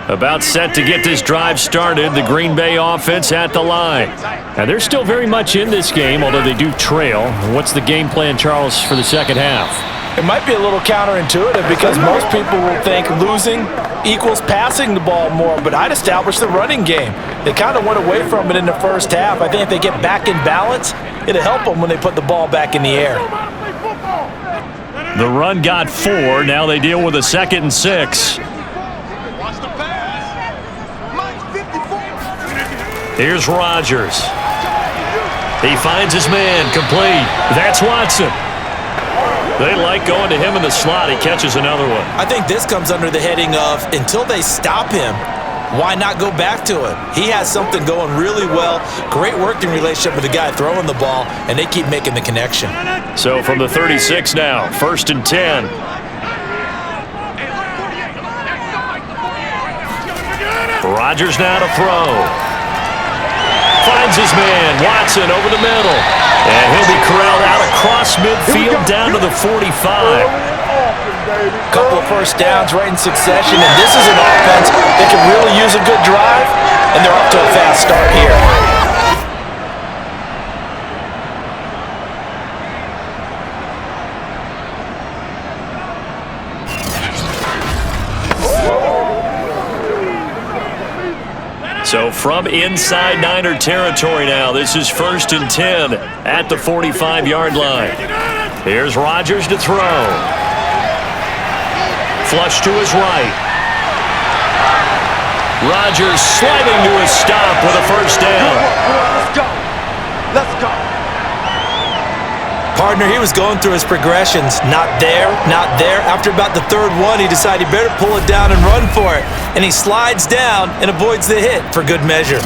About set to get this drive started, the Green Bay offense at the line. Now, they're still very much in this game, although they do trail. What's the game plan, Charles, for the second half? It might be a little counterintuitive because most people will think losing equals passing the ball more, but I'd establish the running game. They kind of went away from it in the first half. I think if they get back in balance, it'll help them when they put the ball back in the air. The run got 4. Now they deal with a 2nd and 6. Here's Rodgers. He finds his man, complete. That's Watson. They like going to him in the slot. He catches another one. I think this comes under the heading of until they stop him, why not go back to it? He has something going really well. Great working relationship with the guy throwing the ball, and they keep making the connection. So from the 36 now, 1st and 10. Rodgers now to throw. Finds his man, Watson, over the middle. And he'll be corralled out across midfield down to the 45. Couple of first downs right in succession, and this is an offense that can really use a good drive, and they're off to a fast start here. So from inside Niner territory now, this is 1st and 10 at the 45-yard line. Here's Rodgers to throw. Flush to his right. Rodgers sliding to his stop with a first down. Let's go. Let's go. Partner, he was going through his progressions. Not there, not there. After about the 3rd one, he decided he better pull it down and run for it. And he slides down and avoids the hit for good measure.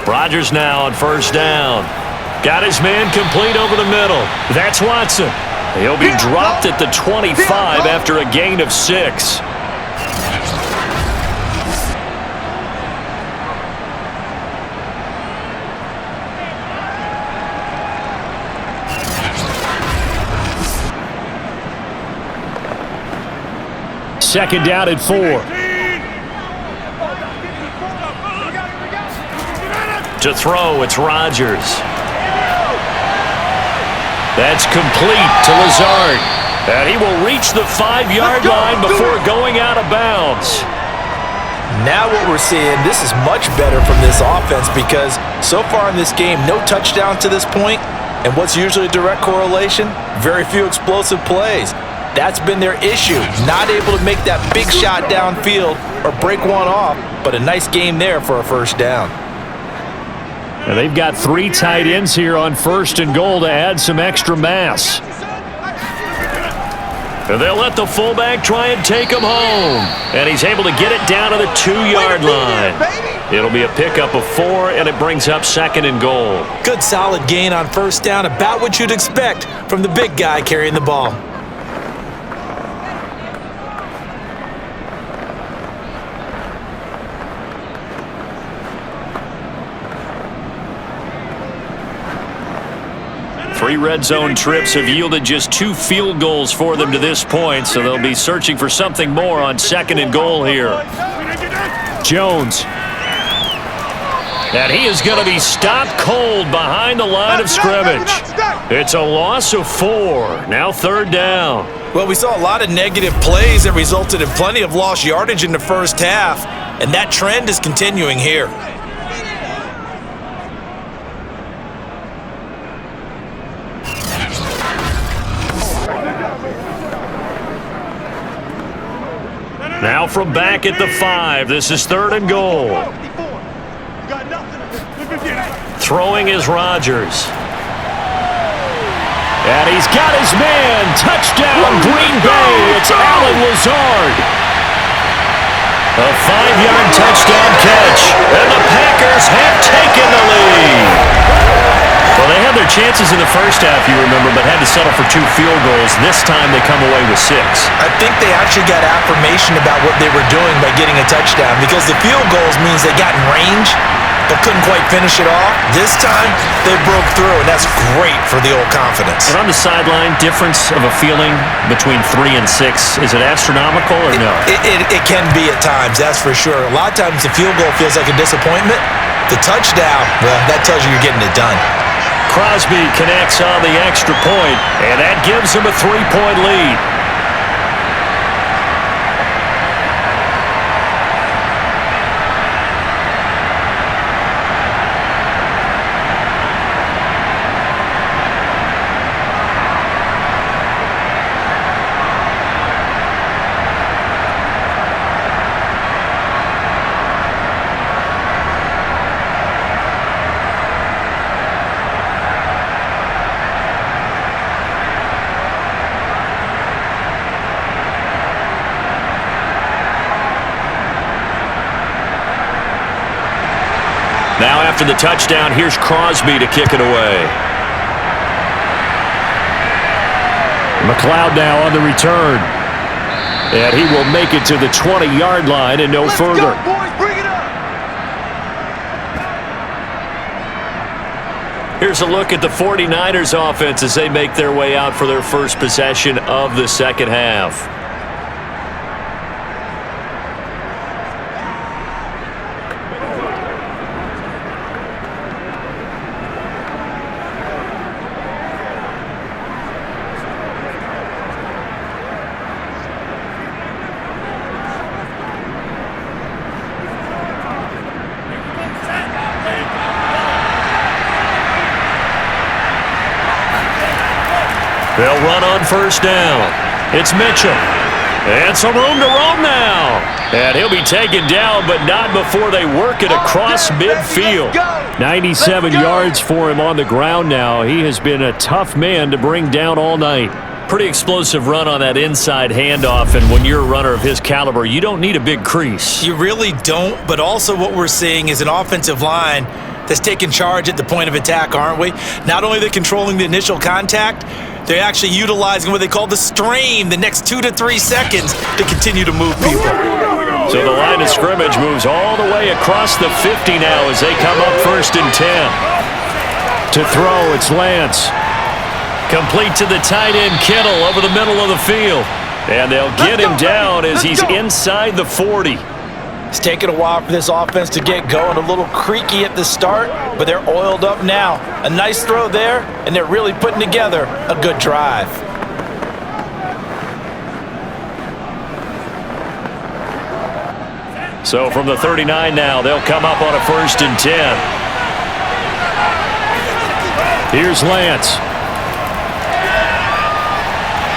Rodgers now on 1st down. Got his man complete over the middle. That's Watson. He'll be dropped at the 25 after a gain of 6. Second down at 4. To throw, it's Rodgers. That's complete to Lazard. And he will reach the 5-yard line before going out of bounds. Now what we're seeing, this is much better from this offense because so far in this game, no touchdowns to this point, and what's usually a direct correlation? Very few explosive plays. That's been their issue, not able to make that big shot downfield or break one off, but a nice game there for a first down. And they've got 3 tight ends here on 1st and goal to add some extra mass. And they'll let the fullback try and take him home. And he's able to get it down to the 2-yard line. It'll be a pickup of 4, and it brings up 2nd and goal. Good solid gain on first down, about what you'd expect from the big guy carrying the ball. Three red zone trips have yielded just 2 field goals for them to this point, so they'll be searching for something more on 2nd and goal here. Jones. And he is going to be stopped cold behind the line of scrimmage. It's a loss of 4. Now 3rd down. Well, we saw a lot of negative plays that resulted in plenty of lost yardage in the first half, and that trend is continuing here. Now from back at the 5, this is 3rd and goal. Throwing is Rodgers. And he's got his man. Touchdown, Green Bay. It's Allen Lazard. A 5-yard touchdown catch. And the Packers have taken the lead. Well, they had their chances in the first half, you remember, but had to settle for 2 field goals. This time they come away with 6. I think they actually got affirmation about what they were doing by getting a touchdown, because the field goals means they got in range but couldn't quite finish it off. This time, they broke through, and that's great for the old confidence. And on the sideline, difference of a feeling between 3 and 6, is it astronomical or no? It can be at times, that's for sure. A lot of times the field goal feels like a disappointment. The touchdown, well, that tells you you're getting it done. Crosby connects on the extra point, and that gives him a 3-point lead. Now after the touchdown, here's Crosby to kick it away. McLeod now on the return. And he will make it to the 20-yard line and no further. Go, boys, bring it up. Here's a look at the 49ers offense as they make their way out for their first possession of the second half. They'll run on first down. It's Mitchell. And some room to roam now. And he'll be taken down, but not before they work it across midfield. 97 yards for him on the ground now. He has been a tough man to bring down all night. Pretty explosive run on that inside handoff, and when you're a runner of his caliber, you don't need a big crease. You really don't, but also what we're seeing is an offensive line that's taking charge at the point of attack, aren't we? Not only are they controlling the initial contact, they're actually utilizing what they call the strain the next 2 to 3 seconds to continue to move people. So the line of scrimmage moves all the way across the 50 now as they come up 1st and 10. To throw, it's Lance. Complete to the tight end, Kittle, over the middle of the field. And they'll get him down as he's inside the 40. It's taken a while for this offense to get going. A little creaky at the start, but they're oiled up now. A nice throw there, and they're really putting together a good drive. So from the 39 now, they'll come up on a 1st and 10. Here's Lance.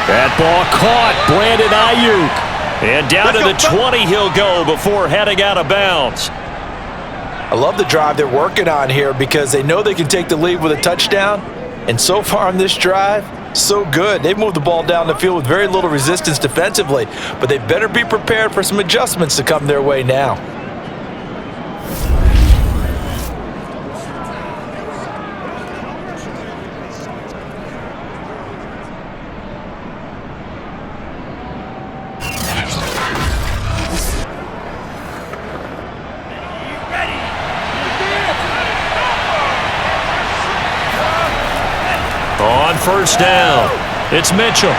That ball caught. Brandon Ayuk. And down to the 20 he'll go before heading out of bounds. I love the drive they're working on here because they know they can take the lead with a touchdown. And so far on this drive, so good. They've moved the ball down the field with very little resistance defensively, but they better be prepared for some adjustments to come their way now. On first down, it's Mitchell.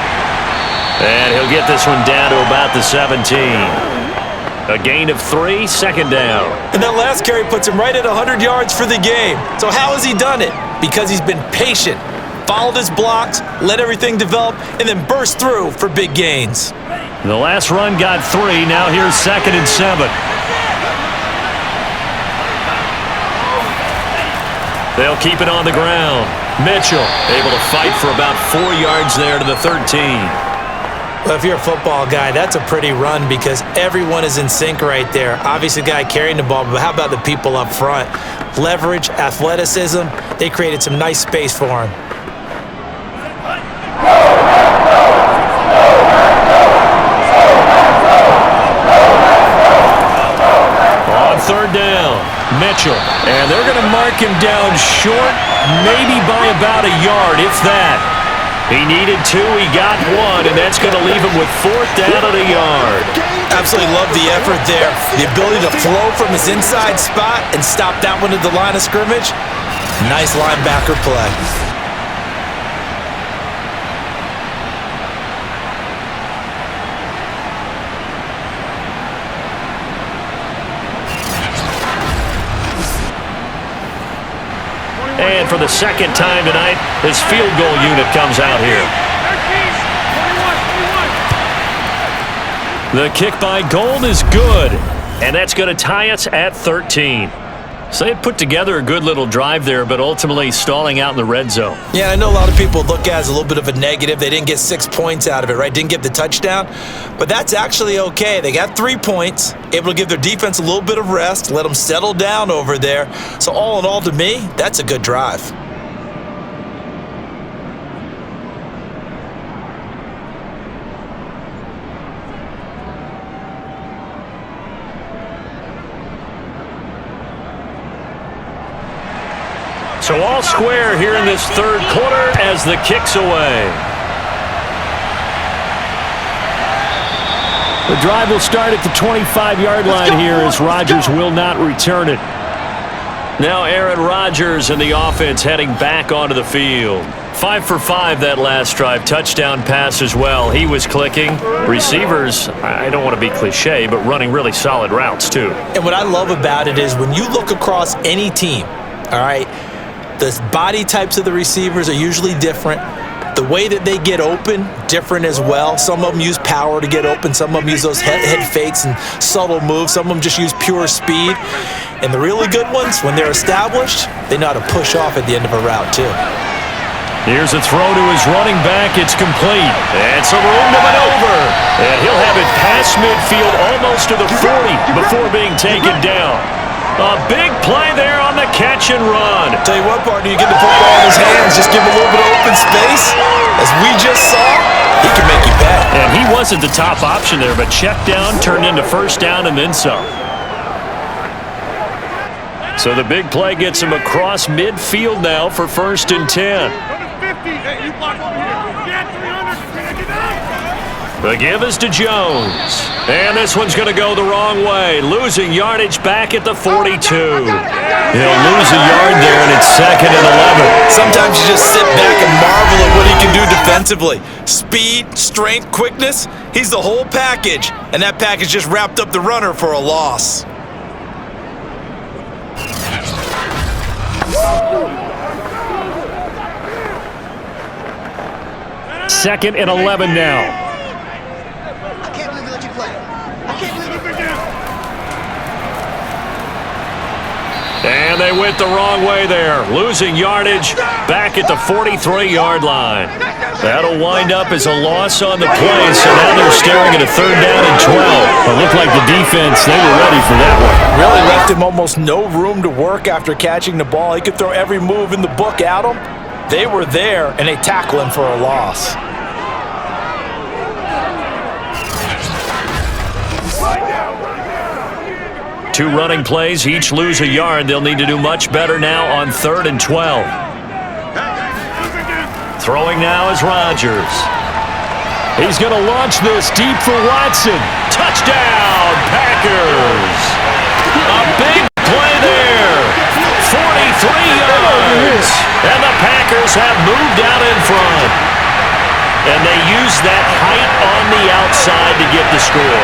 And he'll get this one down to about the 17. A gain of 3, 2nd down. And that last carry puts him right at 100 yards for the game. So how has he done it? Because he's been patient, followed his blocks, let everything develop, and then burst through for big gains. The last run got 3. Now here's 2nd and 7. They'll keep it on the ground. Mitchell able to fight for about 4 yards there to the 13. Well, if you're a football guy, that's a pretty run because everyone is in sync right there. Obviously, the guy carrying the ball, but how about the people up front? Leverage, athleticism, they created some nice space for him. On 3rd down, Mitchell. And they're going to mark him down short, maybe by about a yard, if that. He needed 2, he got 1, and that's going to leave him with 4th down at a yard. Absolutely love the effort there. The ability to flow from his inside spot and stop that one at the line of scrimmage. Nice linebacker play. And for the second time tonight, his field goal unit comes out here. The kick by Gold is good, and that's going to tie us at 13. So they put together a good little drive there, but ultimately stalling out in the red zone. Yeah, I know a lot of people look at it as a little bit of a negative. They didn't get 6 points out of it, right? Didn't get the touchdown. But that's actually okay. They got 3 points, able to give their defense a little bit of rest, let them settle down over there. So all in all, to me, that's a good drive. So all square here in this third quarter as the kick's away. The drive will start at the 25-yard line here as Rodgers will not return it. Now Aaron Rodgers and the offense heading back onto the field. 5 for 5 that last drive. Touchdown pass as well. He was clicking. Receivers, I don't want to be cliche, but running really solid routes too. And what I love about it is when you look across any team, all right, the body types of the receivers are usually different. The way that they get open, different as well. Some of them use power to get open. Some of them use those head fakes and subtle moves. Some of them just use pure speed. And the really good ones, when they're established, they know how to push off at the end of a route too. Here's a throw to his running back. It's complete. And some room to maneuver. And he'll have it past midfield almost to the 40 before being taken down. A big play there on the catch and run. Tell you what, partner, you get the football in his hands, just give him a little bit of open space. As we just saw, he can make you pay. And he wasn't the top option there, but check down turned into first down and then some. So the big play gets him across midfield now for 1st and 10. Hey, you block over here. Get 300. Get down. The give is to Jones. And this one's going to go the wrong way. Losing yardage back at the 42. He'll lose a yard there, and it's 2nd and 11. Sometimes you just sit back and marvel at what he can do defensively. Speed, strength, quickness. He's the whole package. And that package just wrapped up the runner for a loss. Second and 11 now. And they went the wrong way there, losing yardage back at the 43-yard line. That'll wind up as a loss on the play, so now they're staring at a 3rd down and 12. It looked like the defense, they were ready for that one. Really left him almost no room to work after catching the ball. He could throw every move in the book at him. They were there, and they tackle him for a loss. Two running plays, each lose a yard. They'll need to do much better now on 3rd and 12. Throwing now is Rodgers. He's going to launch this deep for Watson. Touchdown, Packers. A big play there. 43 yards. And the Packers have moved out in front. And they use that height on the outside to get the score.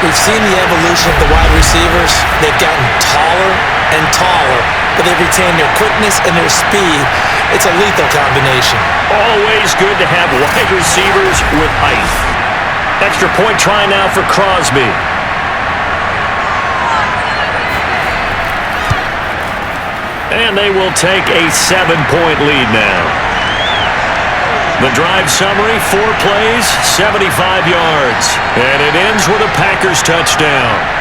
We've seen the evolution of the wide receivers. They've gotten taller and taller, but they've retained their quickness and their speed. It's a lethal combination. Always good to have wide receivers with height. Extra point try now for Crosby. And they will take a 7-point lead now. The drive summary, 4 plays, 75 yards. And it ends with a Packers touchdown.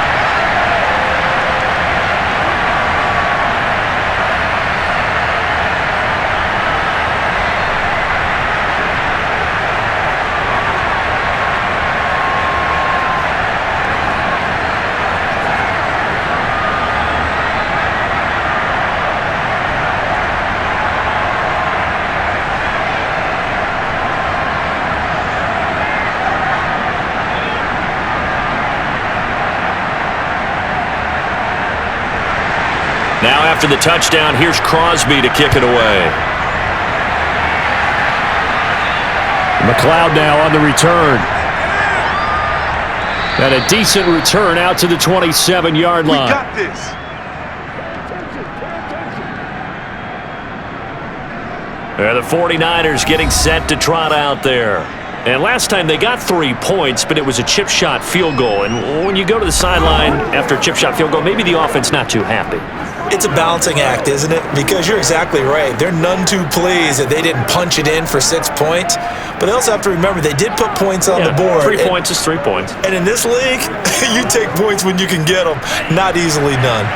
after the touchdown, here's Crosby to kick it away. McLeod now on the return. And a decent return out to the 27-yard line. We got this. The 49ers getting set to trot out there. And last time they got 3 points, but it was a chip shot field goal. And when you go to the sideline after a chip shot field goal, maybe the offense not too happy. It's a balancing act, isn't it? Because you're exactly right. They're none too pleased that they didn't punch it in for 6 points. But they also have to remember they did put points on the board. 3 points is 3 points. And in this league, you take points when you can get them. Not easily done.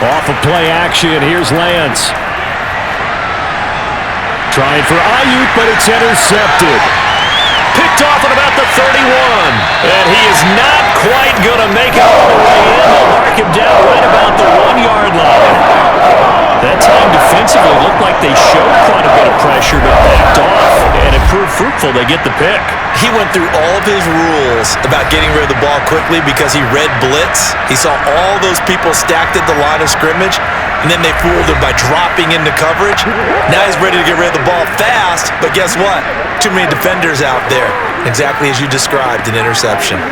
Off of play action, here's Lance. Trying for Ayuk, but it's intercepted. Picked off at about the 31. And he is not quite going to make it all the way in. They'll mark him down right about the 1-yard line. That time defensively looked like they showed quite a bit of pressure, but backed off, and it proved fruitful. They get the pick. He went through all of his rules about getting rid of the ball quickly because he read blitz. He saw all those people stacked at the line of scrimmage, and then they fooled him by dropping into coverage. Now he's ready to get rid of the ball fast, but guess what? Too many defenders out there. Exactly as you described, an interception.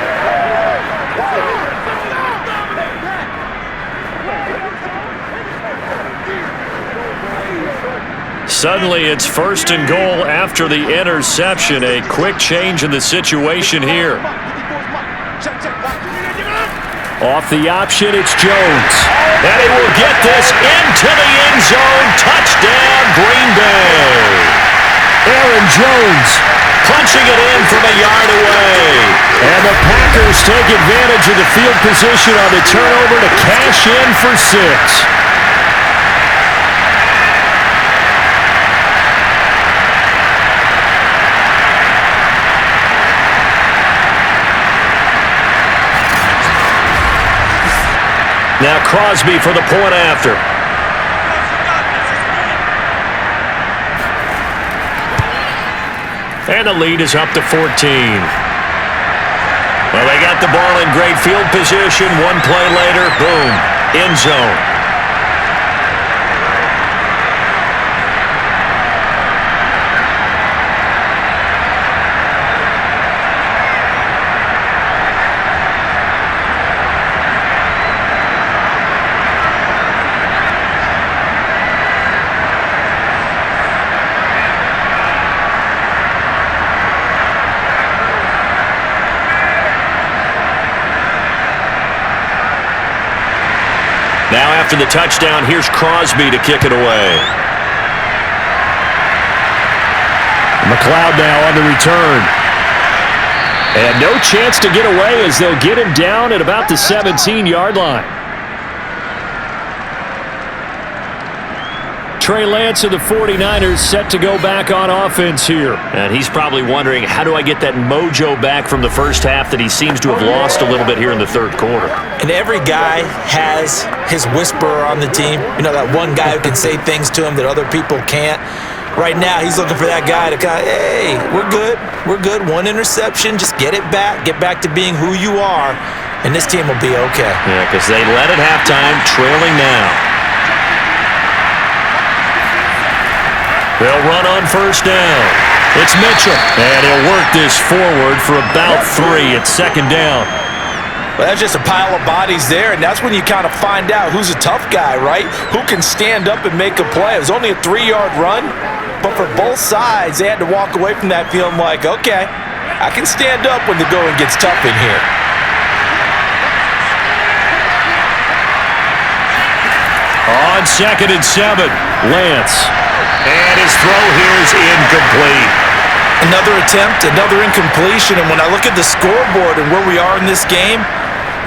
Suddenly, it's 1st and goal after the interception. A quick change in the situation here. Off the option, it's Jones. And he will get this into the end zone. Touchdown, Green Bay. Aaron Jones punching it in from a yard away. And the Packers take advantage of the field position on the turnover to cash in for 6. Now Crosby for the point after. And the lead is up to 14. Well, they got the ball in great field position. One play later, boom, end zone. Now after the touchdown, here's Crosby to kick it away. McLeod now on the return. And no chance to get away as they'll get him down at about the 17-yard line. Trey Lance of the 49ers set to go back on offense here. And he's probably wondering, how do I get that mojo back from the first half that he seems to have lost a little bit here in the third quarter? And every guy has his whisperer on the team. You know, that one guy who can say things to him that other people can't. Right now, he's looking for that guy to kind of, hey, we're good. We're good. One interception. Just get it back. Get back to being who you are. And this team will be okay. Yeah, because they led at halftime, trailing now. They'll run on first down. It's Mitchell. And he'll work this forward for about 3. It's second down. Well, that's just a pile of bodies there, and that's when you kind of find out who's a tough guy, right? Who can stand up and make a play. It was only a 3-yard run, but for both sides, they had to walk away from that feeling like, okay, I can stand up when the going gets tough in here. On 2nd and 7, Lance. And his throw here is incomplete. Another attempt, another incompletion, and when I look at the scoreboard and where we are in this game,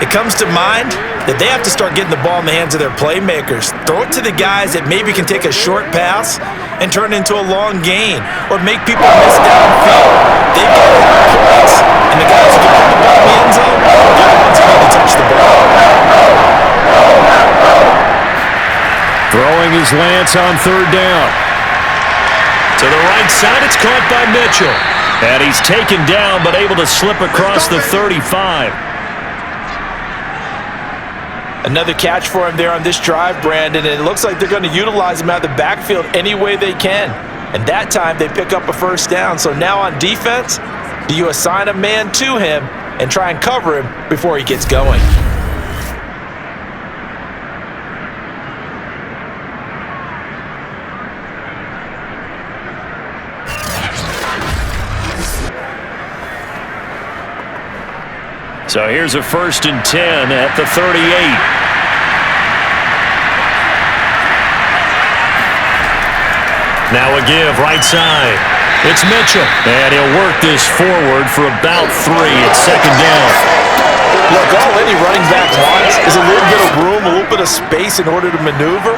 it comes to mind that they have to start getting the ball in the hands of their playmakers. Throw it to the guys that maybe can take a short pass and turn it into a long gain or make people miss downfield. They've got to have points, and the guys who can put the ball in the end zone, they're the ones who need to touch the ball. Throwing his Lance on 3rd down. To the right side, it's caught by Mitchell. And he's taken down, but able to slip across the 35. Another catch for him there on this drive, Brandon, and it looks like they're going to utilize him out of the backfield any way they can. And that time they pick up a first down. So now on defense, do you assign a man to him and try and cover him before he gets going? So here's a 1st and 10 at the 38. Now a give right side. It's Mitchell. And he'll work this forward for about 3. It's 2nd down. Look, all any running back wants is a little bit of room, a little bit of space in order to maneuver.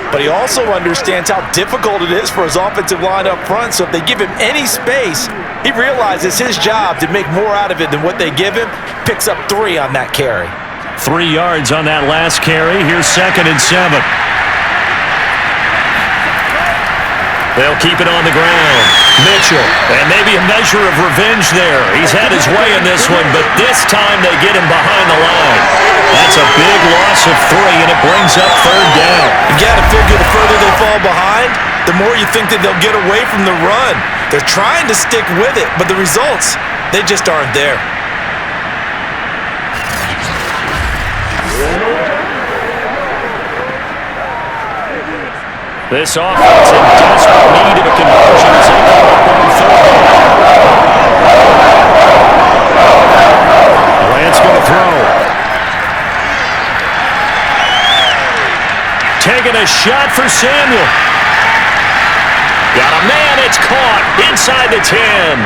But he also understands how difficult it is for his offensive line up front. So if they give him any space, he realizes his job to make more out of it than what they give him. Picks up 3 on that carry. 3 yards on that last carry. Here's 2nd and 7. They'll keep it on the ground. Mitchell, and maybe a measure of revenge there. He's had his way in this one, but this time they get him behind the line. That's a big loss of 3, and it brings up 3rd down. You got to figure the further they fall behind, the more you think that they'll get away from the run. They're trying to stick with it, but the results, they just aren't there. This offense in desperate need of a conversion as they come up on 3rd down. Lance going to throw. Taking a shot for Samuel. Got a man, it's caught inside the 10.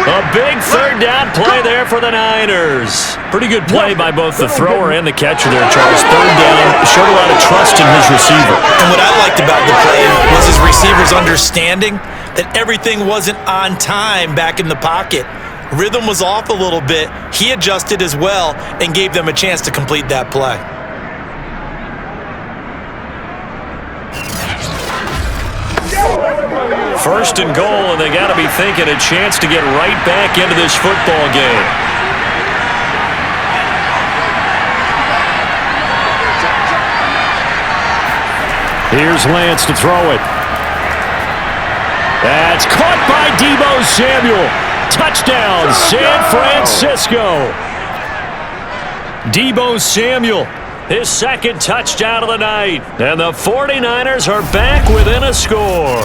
A big 3rd down play there for the Niners. Pretty good play by both the thrower and the catcher there, Charles. 3rd down, showed a lot of trust in his receiver. And what I liked about the play was his receivers understanding that everything wasn't on time back in the pocket. Rhythm was off a little bit. He adjusted as well and gave them a chance to complete that play. 1st and goal, and they got to be thinking a chance to get right back into this football game. Here's Lance to throw it. That's caught by Deebo Samuel. Touchdown, San Francisco. Deebo Samuel, his 2nd touchdown of the night. And the 49ers are back within a score.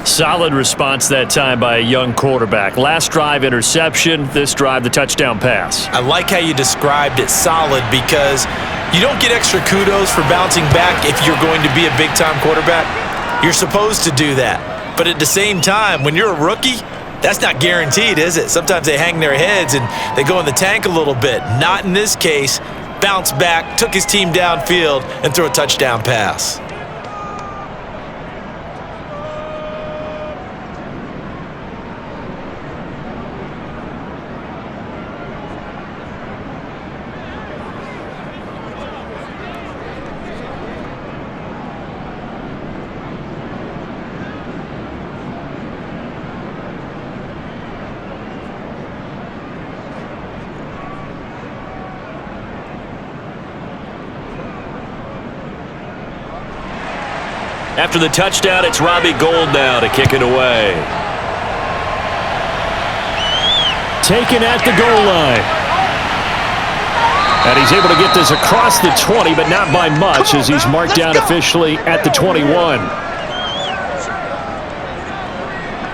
Solid response that time by a young quarterback. Last drive, interception. This drive, the touchdown pass. I like how you described it, solid, because you don't get extra kudos for bouncing back if you're going to be a big-time quarterback. You're supposed to do that. But at the same time, when you're a rookie, that's not guaranteed, is it? Sometimes they hang their heads and they go in the tank a little bit. Not in this case. Bounce back, took his team downfield, and threw a touchdown pass. After the touchdown, it's Robbie Gould now to kick it away. Taken at the goal line. And he's able to get this across the 20, but not by much, as he's marked down officially at the 21.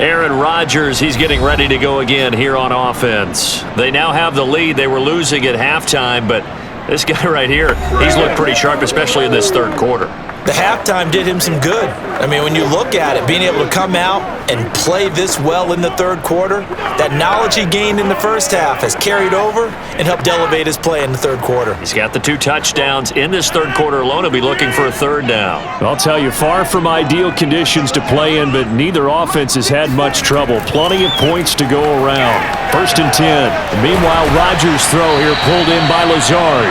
Aaron Rodgers, he's getting ready to go again here on offense. They now have the lead. They were losing at halftime, but this guy right here, he's looked pretty sharp, especially in this 3rd quarter. The halftime did him some good. I mean, when you look at it, being able to come out and play this well in the 3rd quarter, that knowledge he gained in the 1st half has carried over and helped elevate his play in the 3rd quarter. He's got the 2 touchdowns in this 3rd quarter alone. He'll be looking for a 3rd down. I'll tell you, far from ideal conditions to play in, but neither offense has had much trouble. Plenty of points to go around. 1st and 10. Meanwhile, Rodgers' throw here pulled in by Lazard.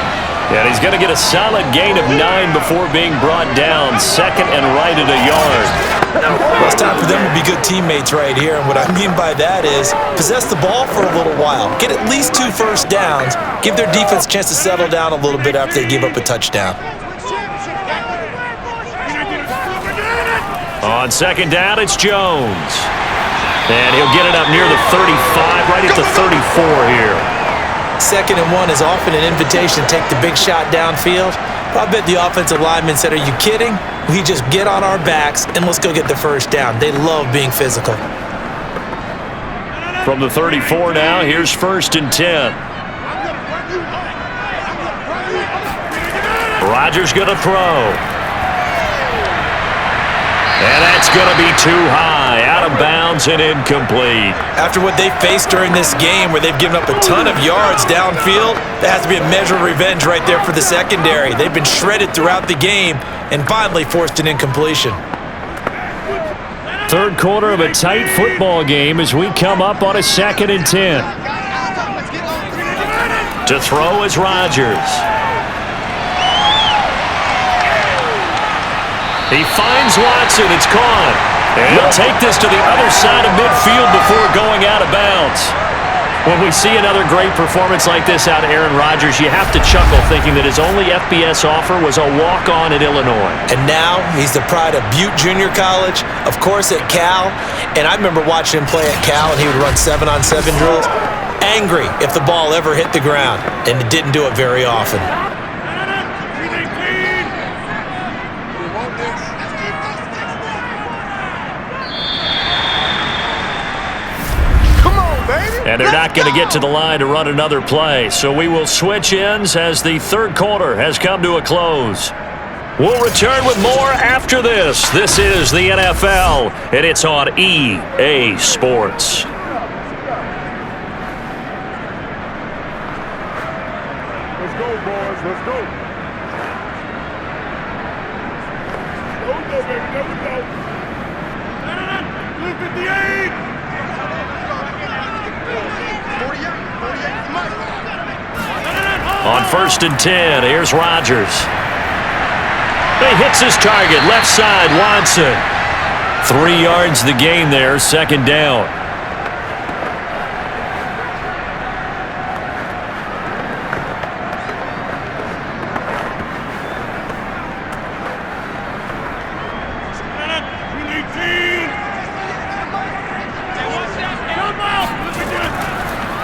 And he's going to get a solid gain of 9 before being brought down. Second and right at a yard. Well, it's time for them to be good teammates right here. And what I mean by that is possess the ball for a little while. Get at least 2 first downs. Give their defense a chance to settle down a little bit after they give up a touchdown. On second down, it's Jones. And he'll get it up near the 35, right at the 34 here. Second and 1 is often an invitation to take the big shot downfield. But I bet the offensive lineman said, are you kidding? We just get on our backs and let's go get the first down. They love being physical. From the 34 now, here's first and 10. Rodgers going to throw. And that's going to be too high, out of bounds and incomplete. After what they faced during this game where they've given up a ton of yards downfield, that has to be a measure of revenge right there for the secondary. They've been shredded throughout the game and finally forced an incompletion. Third quarter of a tight football game as we come up on a second and 10. To throw is Rodgers. He finds Watson. It's caught. And he'll take this to the other side of midfield before going out of bounds. When we see another great performance like this out of Aaron Rodgers, you have to chuckle thinking that his only FBS offer was a walk-on at Illinois. And now he's the pride of Butte Junior College, of course at Cal. And I remember watching him play at Cal, and he would run 7-on-7 drills. Angry if the ball ever hit the ground, and it didn't do it very often. And they're not going to get to the line to run another play. So we will switch ends as the third quarter has come to a close. We'll return with more after this. This is the NFL, and it's on EA Sports. Let's go, boys. Let's go. There we go, baby. There we go. 58. On first and 10, here's Rodgers. He hits his target, left side, Watson. 3 yards the gain there, second down.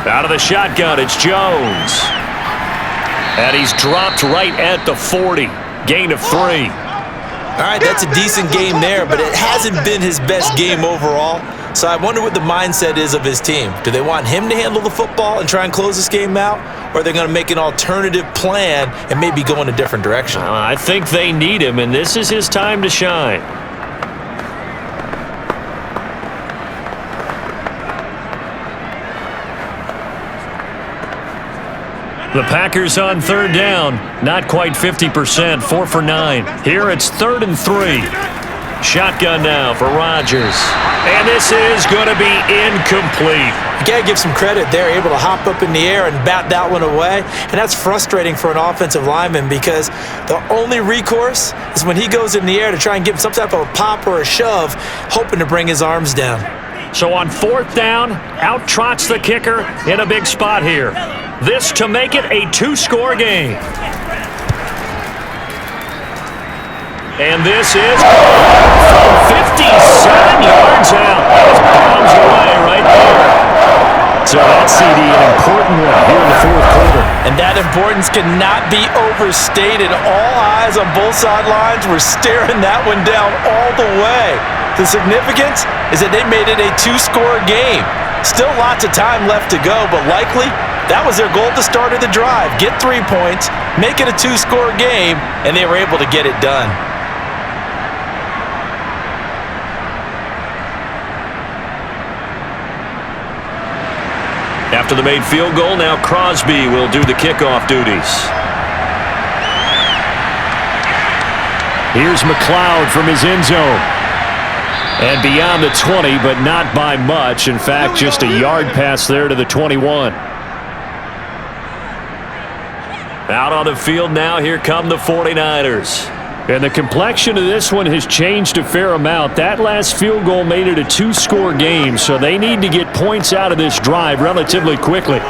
Out of the shotgun, it's Jones. And he's dropped right at the 40. Gain of 3. All right, that's a decent game there, but it hasn't been his best game overall. So I wonder what the mindset is of his team. Do they want him to handle the football and try and close this game out? Or are they going to make an alternative plan and maybe go in a different direction? I think they need him, and this is his time to shine. The Packers on third down, not quite 50%, 4 for 9. Here it's 3rd and 3. Shotgun now for Rodgers. And this is going to be incomplete. You got to give some credit. They're able to hop up in the air and bat that one away. And that's frustrating for an offensive lineman because the only recourse is when he goes in the air to try and give some type of a pop or a shove, hoping to bring his arms down. So on 4th down, out trots the kicker in a big spot here. This to make it a 2-score game. And this is from 57 yards out. That's bombs away right there. So that CD an important one here in the 4th quarter. And that importance cannot be overstated. All eyes on both sidelines were staring that one down all the way. The significance is that they made it a 2-score game. Still lots of time left to go, but likely that was their goal at the start of the drive. Get 3 points, make it a 2-score game, and they were able to get it done. After the made field goal, now Crosby will do the kickoff duties. Here's McLeod from his end zone. And beyond the 20, but not by much. In fact, just a yard pass there to the 21. Out on the field now, here come the 49ers. And the complexion of this one has changed a fair amount. That last field goal made it a two-score game, so they need to get points out of this drive relatively quickly.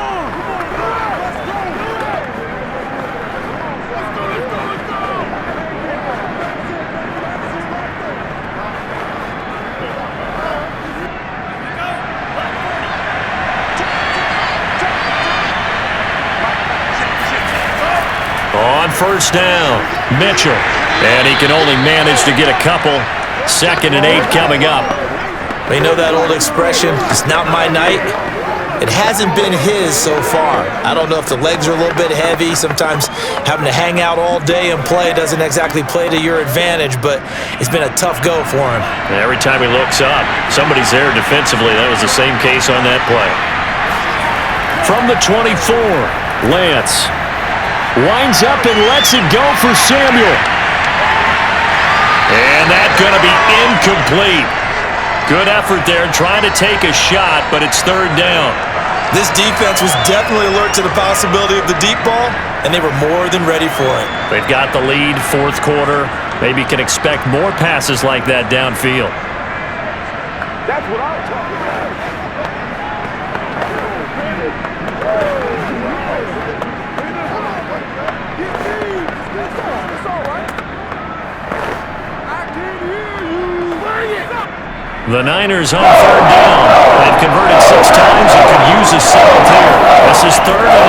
On first down, Mitchell. And he can only manage to get a couple. 2nd and 8 coming up. They know that old expression, it's not my night. It hasn't been his so far. I don't know if the legs are a little bit heavy. Sometimes having to hang out all day and play doesn't exactly play to your advantage, but it's been a tough go for him. And every time he looks up, somebody's there defensively. That was the same case on that play. From the 24, Lance winds up and lets it go for Samuel. And that's going to be incomplete. Good effort there trying to take a shot, but it's 3rd down. This defense was definitely alert to the possibility of the deep ball, and they were more than ready for it. They've got the lead, 4th quarter. Maybe can expect more passes like that downfield. That's what I'm talking about. The Niners on 3rd down. They've converted 6 times and could use a 7th here. This is 3rd and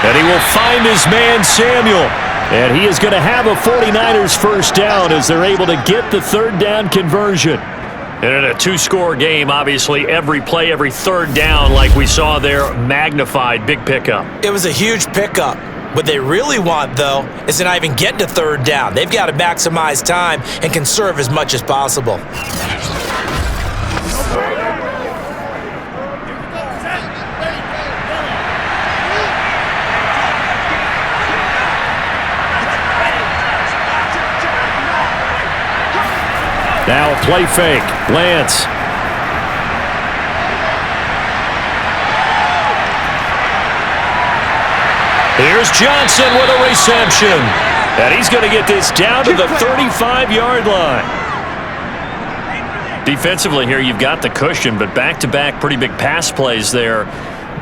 8. And he will find his man, Samuel. And he is going to have a 49ers first down as they're able to get the 3rd down conversion. And in a 2-score game, obviously, every play, every 3rd down, like we saw there, magnified, big pickup. It was a huge pickup. What they really want, though, is to not even get to 3rd down. They've got to maximize time and conserve as much as possible. Now a play fake. Lance. Here's Johnson with a reception. And he's going to get this down to the 35-yard line. Defensively here, you've got the cushion, but back-to-back pretty big pass plays there.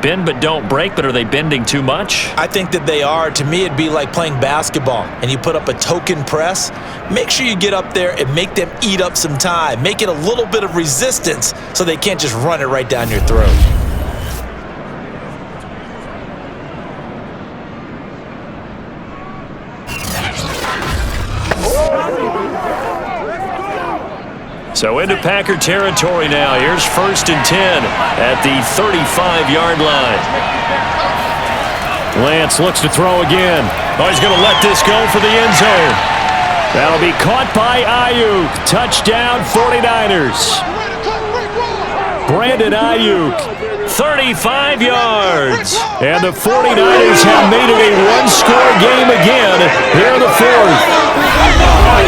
Bend but don't break, but are they bending too much? I think that they are. To me, it'd be like playing basketball, and you put up a token press. Make sure you get up there and make them eat up some time. Make it a little bit of resistance so they can't just run it right down your throat. So into Packer territory now. Here's 1st and 10 at the 35-yard line. Lance looks to throw again. Oh, he's going to let this go for the end zone. That'll be caught by Ayuk. Touchdown 49ers. Brandon Ayuk. 35 yards. And the 49ers have made it a one-score game again here in the 4th.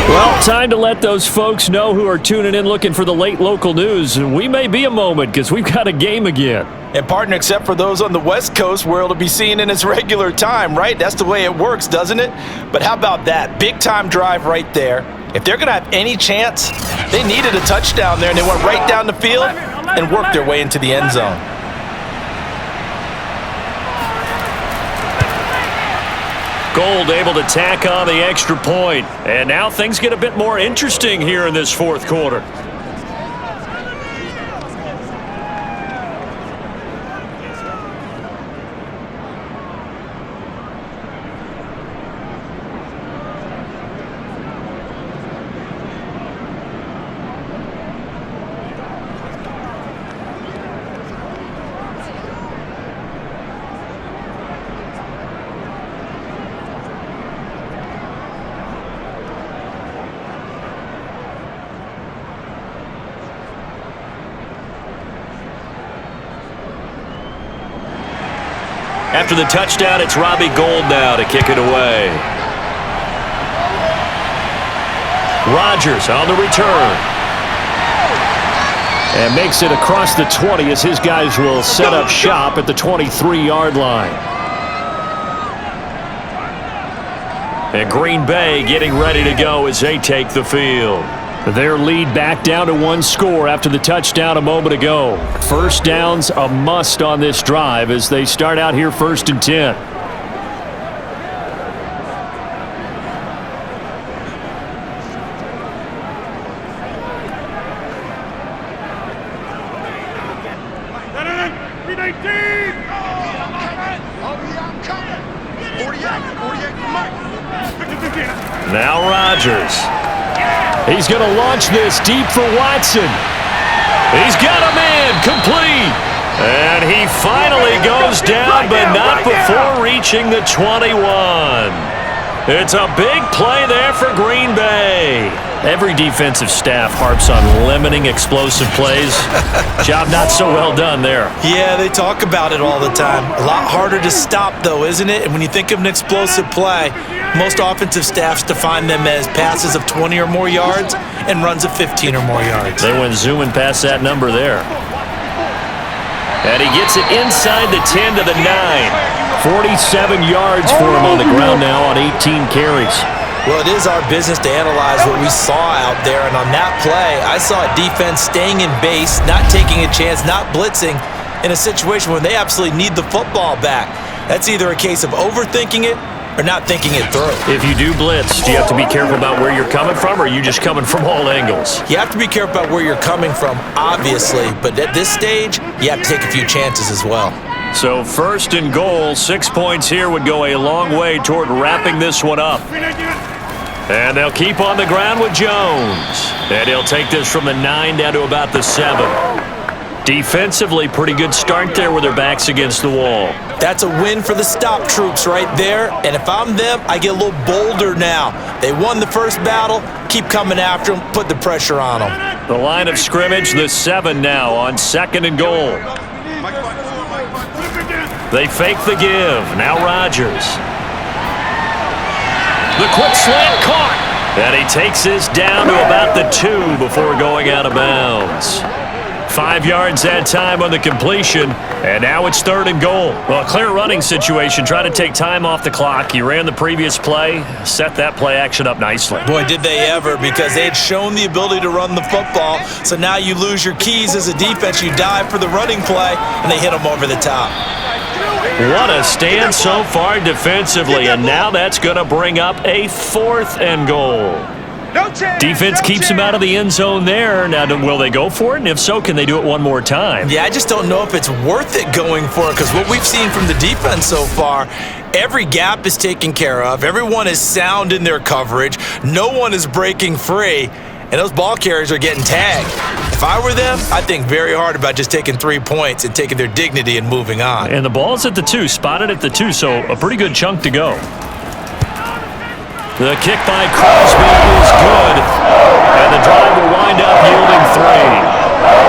Well, time to let those folks know who are tuning in looking for the late local news. We may be a moment because we've got a game again. And partner, except for those on the West Coast where it'll be seen in its regular time, right? That's the way it works, doesn't it? But how about that? Big time drive right there. If they're going to have any chance, they needed a touchdown there, and they went right down the field and worked their way into the end zone. Gold able to tack on the extra point. And now things get a bit more interesting here in this 4th quarter. After the touchdown, it's Robbie Gould now to kick it away. Rodgers on the return. And makes it across the 20 as his guys will set up shop at the 23-yard line. And Green Bay getting ready to go as they take the field. Their lead back down to one score after the touchdown a moment ago. First down's a must on this drive as they start out here 1st and 10. Now Rodgers. He's going to launch this deep for Watson. He's got a man complete. And he finally goes down, but not before reaching the 21. It's a big play there for Green Bay. Every defensive staff harps on limiting explosive plays. Job not so well done there. Yeah, they talk about it all the time. A lot harder to stop, though, isn't it? And when you think of an explosive play, most offensive staffs define them as passes of 20 or more yards and runs of 15 or more yards. They went zooming past that number there. And he gets it inside the 10 to the 9. 47 yards for him on the ground now on 18 carries. Well, it is our business to analyze what we saw out there, and on that play, I saw a defense staying in base, not taking a chance, not blitzing in a situation where they absolutely need the football back. That's either a case of overthinking it or not thinking it through. If you do blitz, do you have to be careful about where you're coming from, or are you just coming from all angles? You have to be careful about where you're coming from, obviously, but at this stage, you have to take a few chances as well. So 1st and goal, 6 points here would go a long way toward wrapping this one up. And they'll keep on the ground with Jones. And he'll take this from the 9 down to about the 7. Defensively, pretty good start there with their backs against the wall. That's a win for the stop troops right there. And if I'm them, I get a little bolder now. They won the first battle. Keep coming after them. Put the pressure on them. The line of scrimmage, the 7 now on 2nd and goal. They fake the give. Now Rodgers. The quick slant caught. And he takes this down to about the 2 before going out of bounds. 5 yards that time on the completion, and now it's 3rd and goal. Well, a clear running situation. Try to take time off the clock. He ran the previous play, set that play action up nicely. Boy, did they ever, because they had shown the ability to run the football. So now you lose your keys as a defense. You dive for the running play, and they hit them over the top. What a stand so far defensively, and now that's going to bring up a 4th and goal. Defense keeps him out of the end zone there. Now, will they go for it? And if so, can they do it one more time? Yeah, I just don't know if it's worth it going for it, because what we've seen from the defense so far, every gap is taken care of. Everyone is sound in their coverage. No one is breaking free, and those ball carriers are getting tagged. If I were them, I'd think very hard about just taking 3 points and taking their dignity and moving on. And the ball's at the 2, spotted at the 2, so a pretty good chunk to go. The kick by Crosby is good, and the drive will wind up yielding 3.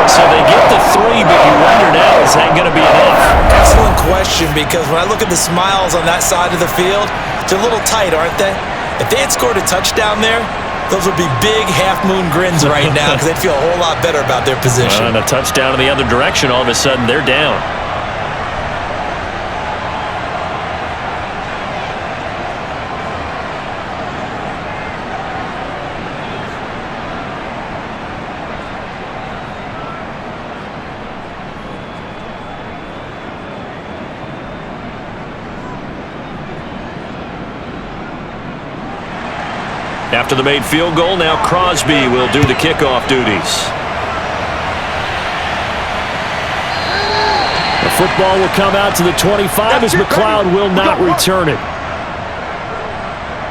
So they get the 3, but you wonder now, is that going to be enough? Excellent question, because when I look at the smiles on that side of the field, they're a little tight, aren't they? If they had scored a touchdown there, those would be big half-moon grins right now, because they'd feel a whole lot better about their position. And a touchdown in the other direction, all of a sudden they're down. After the made field goal, now Crosby will do the kickoff duties. The football will come out to the 25 as McLeod will not return it.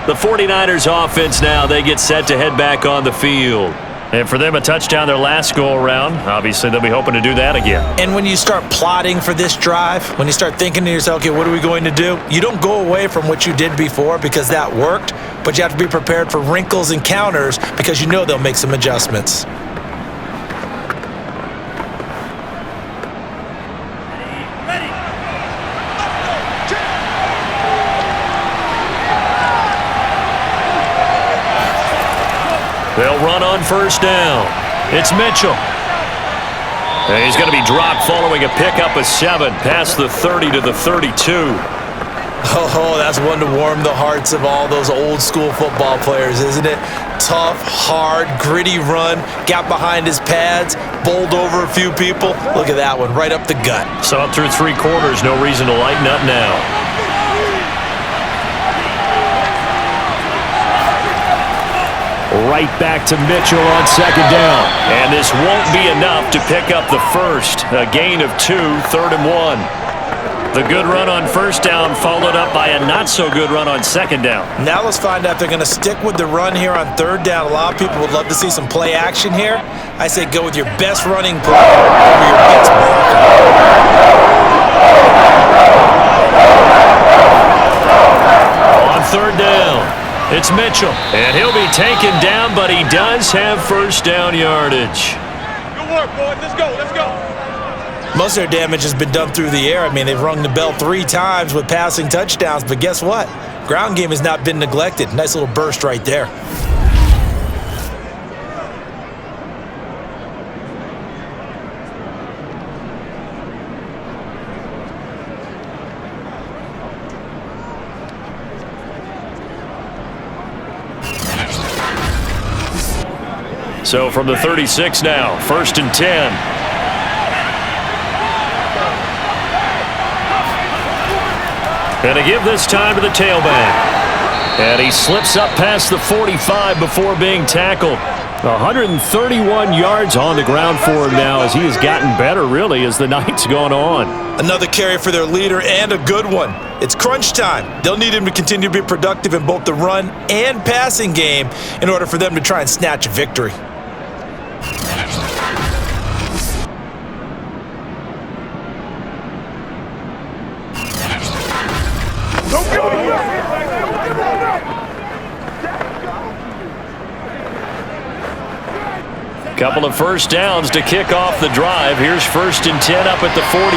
The 49ers offense now, they get set to head back on the field. And for them, a touchdown their last go-around. Obviously, they'll be hoping to do that again. And when you start plotting for this drive, when you start thinking to yourself, okay, what are we going to do? You don't go away from what you did before because that worked, but you have to be prepared for wrinkles and counters because you know they'll make some adjustments. They'll run on first down. It's Mitchell. And he's going to be dropped following a pickup of 7 past the 30 to the 32. Oh, that's one to warm the hearts of all those old school football players, isn't it? Tough, hard, gritty run, got behind his pads, bowled over a few people. Look at that one, right up the gut. Saw it through 3 quarters, no reason to lighten up now. Right back to Mitchell on 2nd down. And this won't be enough to pick up the first. A gain of 2, 3rd and 1. The good run on 1st down followed up by a not-so-good run on 2nd down. Now let's find out if they're going to stick with the run here on 3rd down. A lot of people would love to see some play action here. I say go with your best running player over your best blocker. On 3rd down, it's Mitchell. And he'll be taken down, but he does have 1st down yardage. Good work, boys. Let's go. Let's go. Most of their damage has been done through the air. I mean, they've rung the bell 3 times with passing touchdowns, but guess what? Ground game has not been neglected. Nice little burst right there. So from the 36 now, 1st and 10. And to give this time to the tailback. And he slips up past the 45 before being tackled. 131 yards on the ground for him now as he has gotten better, really, as the night's gone on. Another carry for their leader and a good one. It's crunch time. They'll need him to continue to be productive in both the run and passing game in order for them to try and snatch a victory. Couple of 1st downs to kick off the drive. Here's 1st and 10 up at the 46.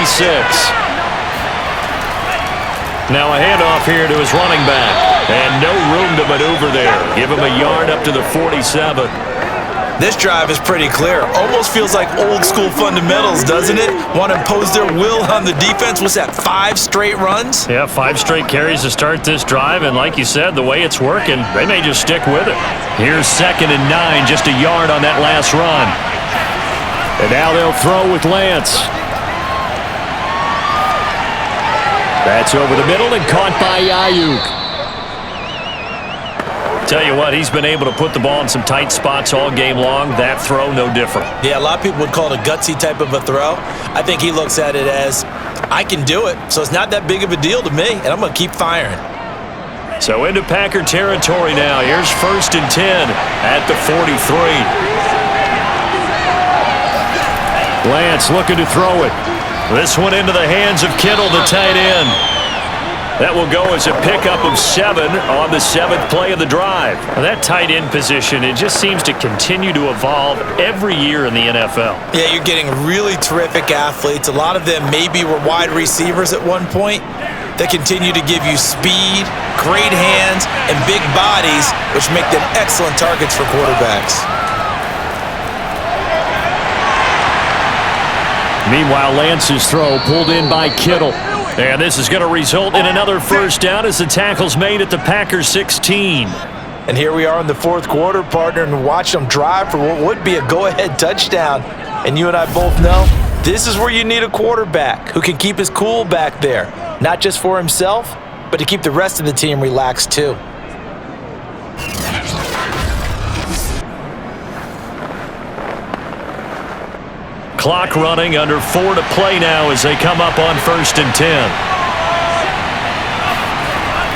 Now a handoff here to his running back. And no room to maneuver there. Give him a yard up to the 47. This drive is pretty clear. Almost feels like old school fundamentals, doesn't it? Want to impose their will on the defense. What's that, 5 straight runs? Yeah, 5 straight carries to start this drive. And like you said, the way it's working, they may just stick with it. Here's 2nd and 9, just a yard on that last run. And now they'll throw with Lance. That's over the middle and caught by Ayuk. Tell you what, he's been able to put the ball in some tight spots all game long. That throw, no different. Yeah, a lot of people would call it a gutsy type of a throw. I think he looks at it as, I can do it, so it's not that big of a deal to me, and I'm going to keep firing. So into Packer territory now. Here's 1st and 10 at the 43. Lance looking to throw it. This one into the hands of Kittle, the tight end. That will go as a pickup of 7 on the 7th play of the drive. Now that tight end position, it just seems to continue to evolve every year in the NFL. Yeah, you're getting really terrific athletes. A lot of them maybe were wide receivers at one point. They continue to give you speed, great hands, and big bodies, which make them excellent targets for quarterbacks. Meanwhile, Lance's throw pulled in by Kittle. And this is going to result in another 1st down as the tackle's made at the Packers 16. And here we are in the 4th quarter, partner, and watch them drive for what would be a go-ahead touchdown. And you and I both know this is where you need a quarterback who can keep his cool back there, not just for himself, but to keep the rest of the team relaxed too. Clock running, under 4 to play now as they come up on 1st and 10.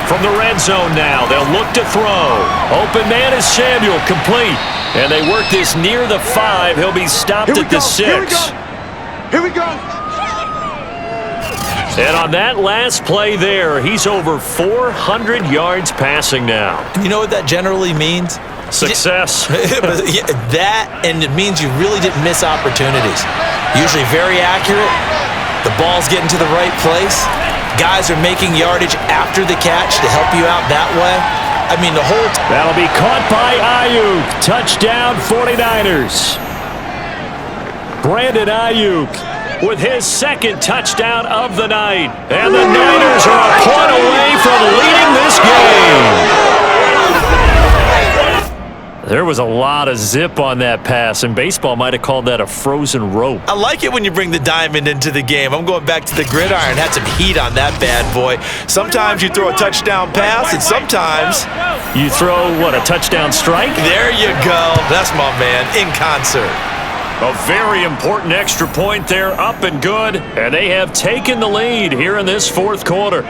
From the red zone now, they'll look to throw. Open man is Samuel, complete. And they work this near the 5. He'll be stopped at the 6. Here we go. And on that last play there, he's over 400 yards passing now. You know what that generally means? Success. That, and it means you really didn't miss opportunities. Usually very accurate. The ball's getting to the right place. Guys are making yardage after the catch to help you out that way. I mean, the whole That'll be caught by Ayuk. Touchdown, 49ers. Brandon Ayuk with his second touchdown of the night. And the Niners are a point away from leading this game. There was a lot of zip on that pass, and baseball might have called that a frozen rope. I like it when you bring the diamond into the game. I'm going back to the gridiron. Had some heat on that bad boy. Sometimes you throw a touchdown pass, and sometimes you throw, what, a touchdown strike? There you go. That's my man, in concert. A very important extra point there, up and good, and they have taken the lead here in this fourth quarter.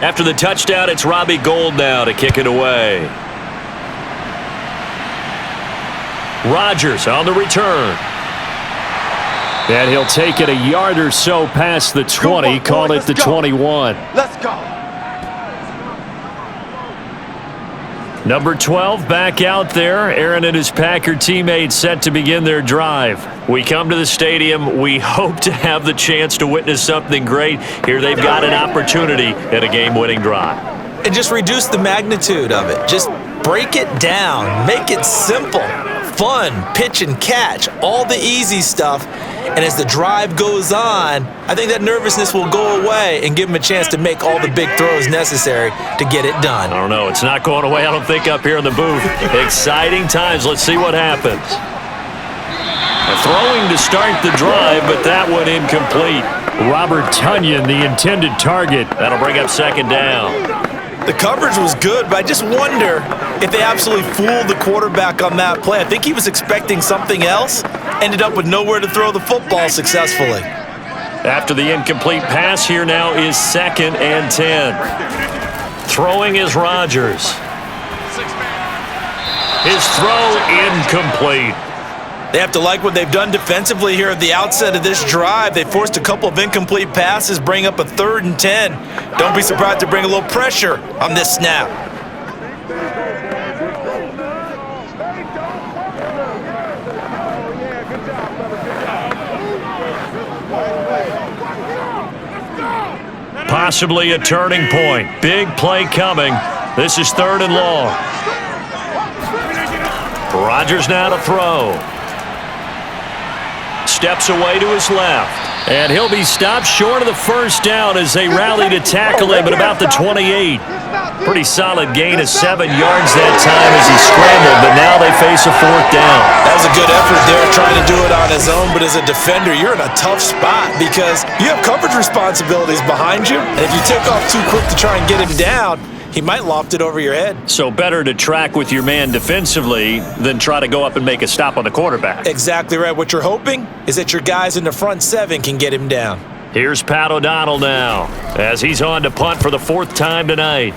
After the touchdown, it's Robbie Gould now to kick it away. Rodgers on the return. And he'll take it a yard or so past the 20, call it the 21. Let's go. Number 12 back out there. Aaron and his Packer teammates set to begin their drive. We come to the stadium. We hope to have the chance to witness something great. Here they've got an opportunity at a game-winning drive. And just reduce the magnitude of it. Just break it down. Make it simple. Fun, pitch and catch, all the easy stuff. And as the drive goes on, I think that nervousness will go away and give them a chance to make all the big throws necessary to get it done. I don't know. It's not going away, I don't think, up here in the booth. Exciting times. Let's see what happens. Throwing to start the drive, but that one incomplete. Robert Tonyan, the intended target. That'll bring up second down. The coverage was good, but I just wonder if they absolutely fooled the quarterback on that play. I think he was expecting something else, ended up with nowhere to throw the football successfully. After the incomplete pass, here now is 2nd and 10. Throwing is Rodgers. His throw incomplete. They have to like what they've done defensively here at the outset of this drive. They forced a couple of incomplete passes, bring up a 3rd and 10. Don't be surprised to bring a little pressure on this snap. Possibly a turning point. Big play coming. This is 3rd and long. Rodgers now to throw. Steps away to his left. And he'll be stopped short of the first down as they rally to tackle him at about the 28. Pretty solid gain of 7 yards that time as he scrambled, but now they face a 4th down. That was a good effort there, trying to do it on his own, but as a defender, you're in a tough spot because you have coverage responsibilities behind you, and if you take off too quick to try and get him down, he might loft it over your head. So better to track with your man defensively than try to go up and make a stop on the quarterback. Exactly right. What you're hoping is that your guys in the front 7 can get him down. Here's Pat O'Donnell now as he's on to punt for the 4th time tonight.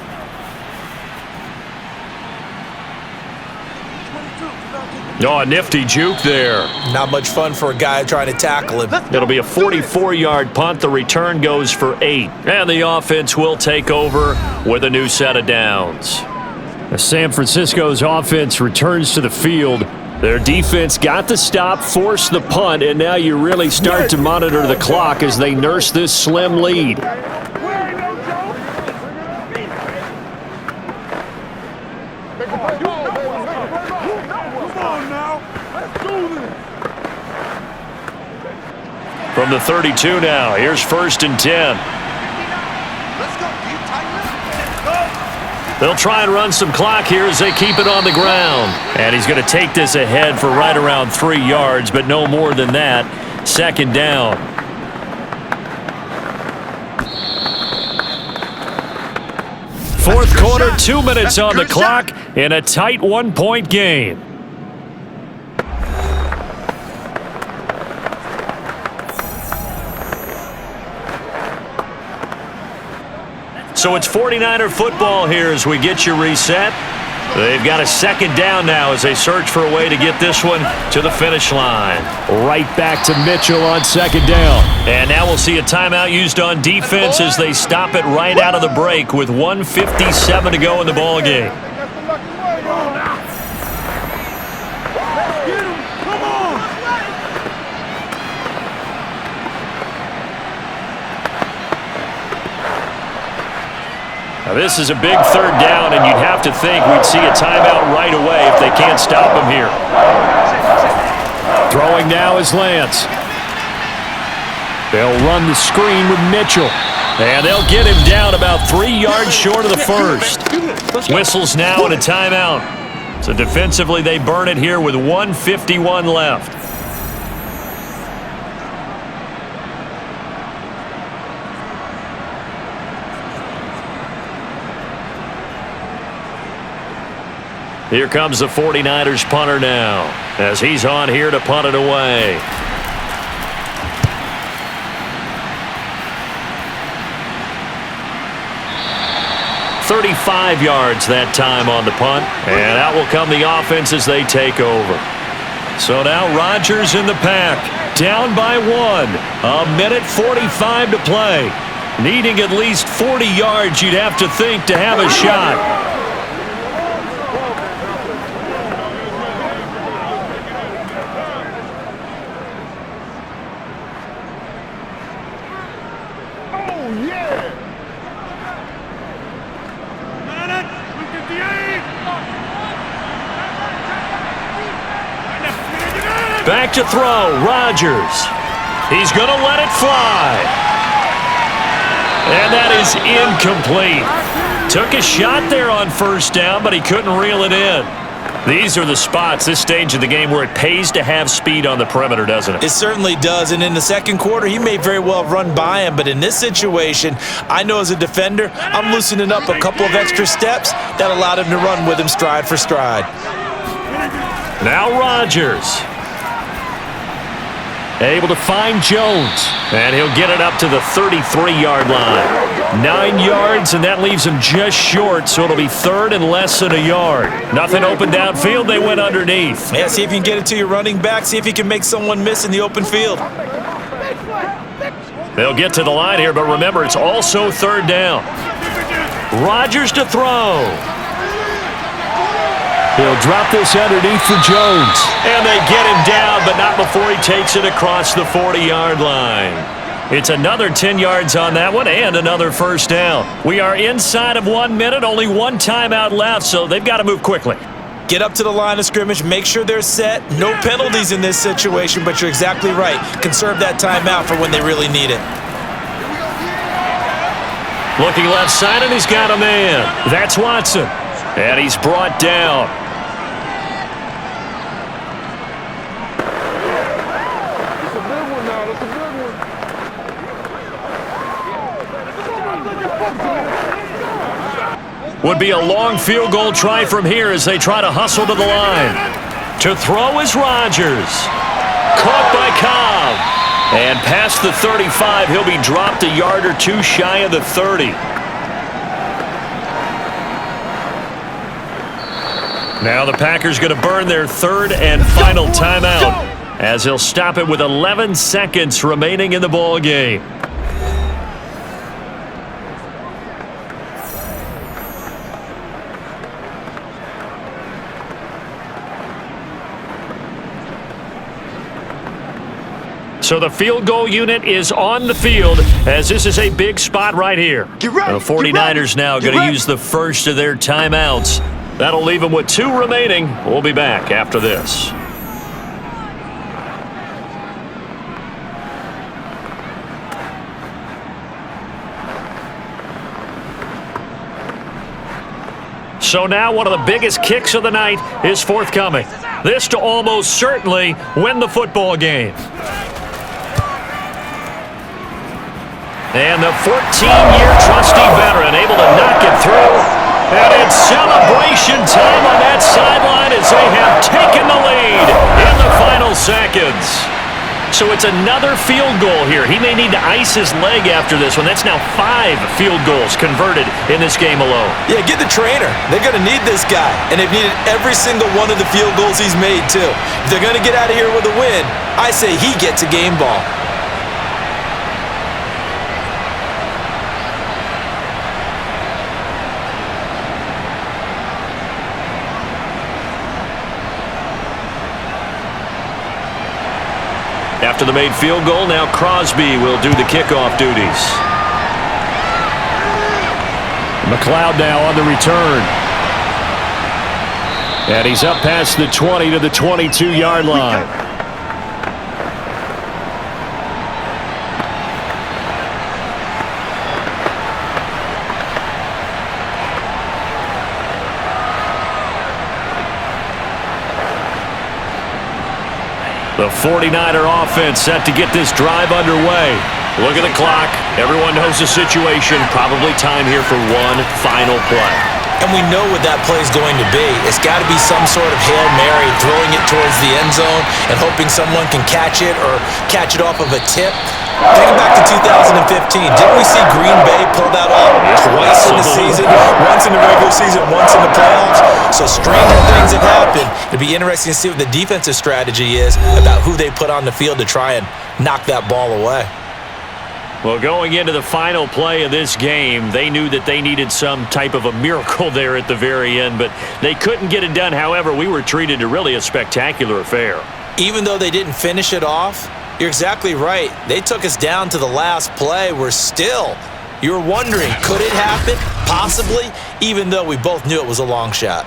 Oh, a nifty juke there. Not much fun for a guy trying to tackle him. It'll be a 44-yard punt. The return goes for 8. And the offense will take over with a new set of downs. San Francisco's offense returns to the field. Their defense got the stop, forced the punt, and now you really start to monitor the clock as they nurse this slim lead. From the 32 now, here's 1st and 10. They'll try and run some clock here as they keep it on the ground. And he's going to take this ahead for right around 3 yards, but no more than that. 2nd down. Fourth quarter, 2 minutes on the clock in a tight 1-point game. So it's 49er football here as we get you reset. They've got a second down now as they search for a way to get this one to the finish line. Right back to Mitchell on second down. And now we'll see a timeout used on defense as they stop it right out of the break with 1:57 to go in the ball game. Now this is a big third down, and you'd have to think we'd see a timeout right away if they can't stop him here. Throwing now is Lance. They'll run the screen with Mitchell. And they'll get him down about 3 yards short of the first. Whistles now and a timeout. So defensively they burn it here with 1:51 left. Here comes the 49ers punter now as he's on here to punt it away. "35 yards that time on the punt, and out will come the offense as they take over. So now Rodgers in the pack, down by 1, 1:45 to play. Needing at least 40 yards, you'd have to think, to have a shot. Back to throw, Rodgers. He's going to let it fly. And that is incomplete. Took a shot there on first down, but he couldn't reel it in. These are the spots, this stage of the game, where it pays to have speed on the perimeter, doesn't it? It certainly does, and in the second quarter, he may very well run by him, but in this situation, I know as a defender, I'm loosening up a couple of extra steps that allowed him to run with him stride for stride. Now Rodgers. Able to find Jones, and he'll get it up to the 33-yard line. 9 yards, and that leaves him just short, so it'll be third and less than a yard. Nothing open downfield, they went underneath. Yeah, see if you can get it to your running back, see if you can make someone miss in the open field. They'll get to the line here, but remember, it's also third down. Rodgers to throw. He'll drop this underneath for Jones. And they get him down, but not before he takes it across the 40-yard line. It's another 10 yards on that one and another first down. We are inside of 1 minute, only one timeout left, so they've got to move quickly. Get up to the line of scrimmage, make sure they're set. No penalties in this situation, but you're exactly right. Conserve that timeout for when they really need it. Looking left side, and he's got a man. That's Watson. And he's brought down. Would be a long field goal try from here as they try to hustle to the line. To throw is Rodgers. Caught by Cobb. And past the 35, he'll be dropped a yard or two shy of the 30. Now the Packers going to burn their third and final timeout as he'll stop it with 11 seconds remaining in the ball game. So the field goal unit is on the field as this is a big spot right here. The 49ers now going to use the first of their timeouts. That'll leave them with 2 remaining. We'll be back after this. So now one of the biggest kicks of the night is forthcoming. This to almost certainly win the football game. And the 14-year trusty veteran able to knock it through. And it's celebration time on that sideline as they have taken the lead in the final seconds. So so it's another field goal here. He may need to ice his leg after this one. That's now 5 field goals converted in this game alone. Yeah, get the trainer. They're going to need this guy, and they've needed every single one of the field goals he's made, too. If they're going to get out of here with a win, I say he gets a game ball. After the made field goal, now Crosby will do the kickoff duties. McLeod now on the return. And he's up past the 20 to the 22-yard line. The 49er offense set to get this drive underway. Look at the clock. Everyone knows the situation. Probably time here for one final play. And we know what that play is going to be. It's got to be some sort of Hail Mary, throwing it towards the end zone and hoping someone can catch it or catch it off of a tip. Thinking back to 2015, didn't we see Green Bay pull that off twice in the season? Once in the regular season, once in the playoffs. So stranger things have happened. It'll be interesting to see what the defensive strategy is about who they put on the field to try and knock that ball away. Well, going into the final play of this game, they knew that they needed some type of a miracle there at the very end, but they couldn't get it done. However, we were treated to really a spectacular affair. Even though they didn't finish it off, you're exactly right. They took us down to the last play. You're wondering, could it happen? Possibly, even though we both knew it was a long shot.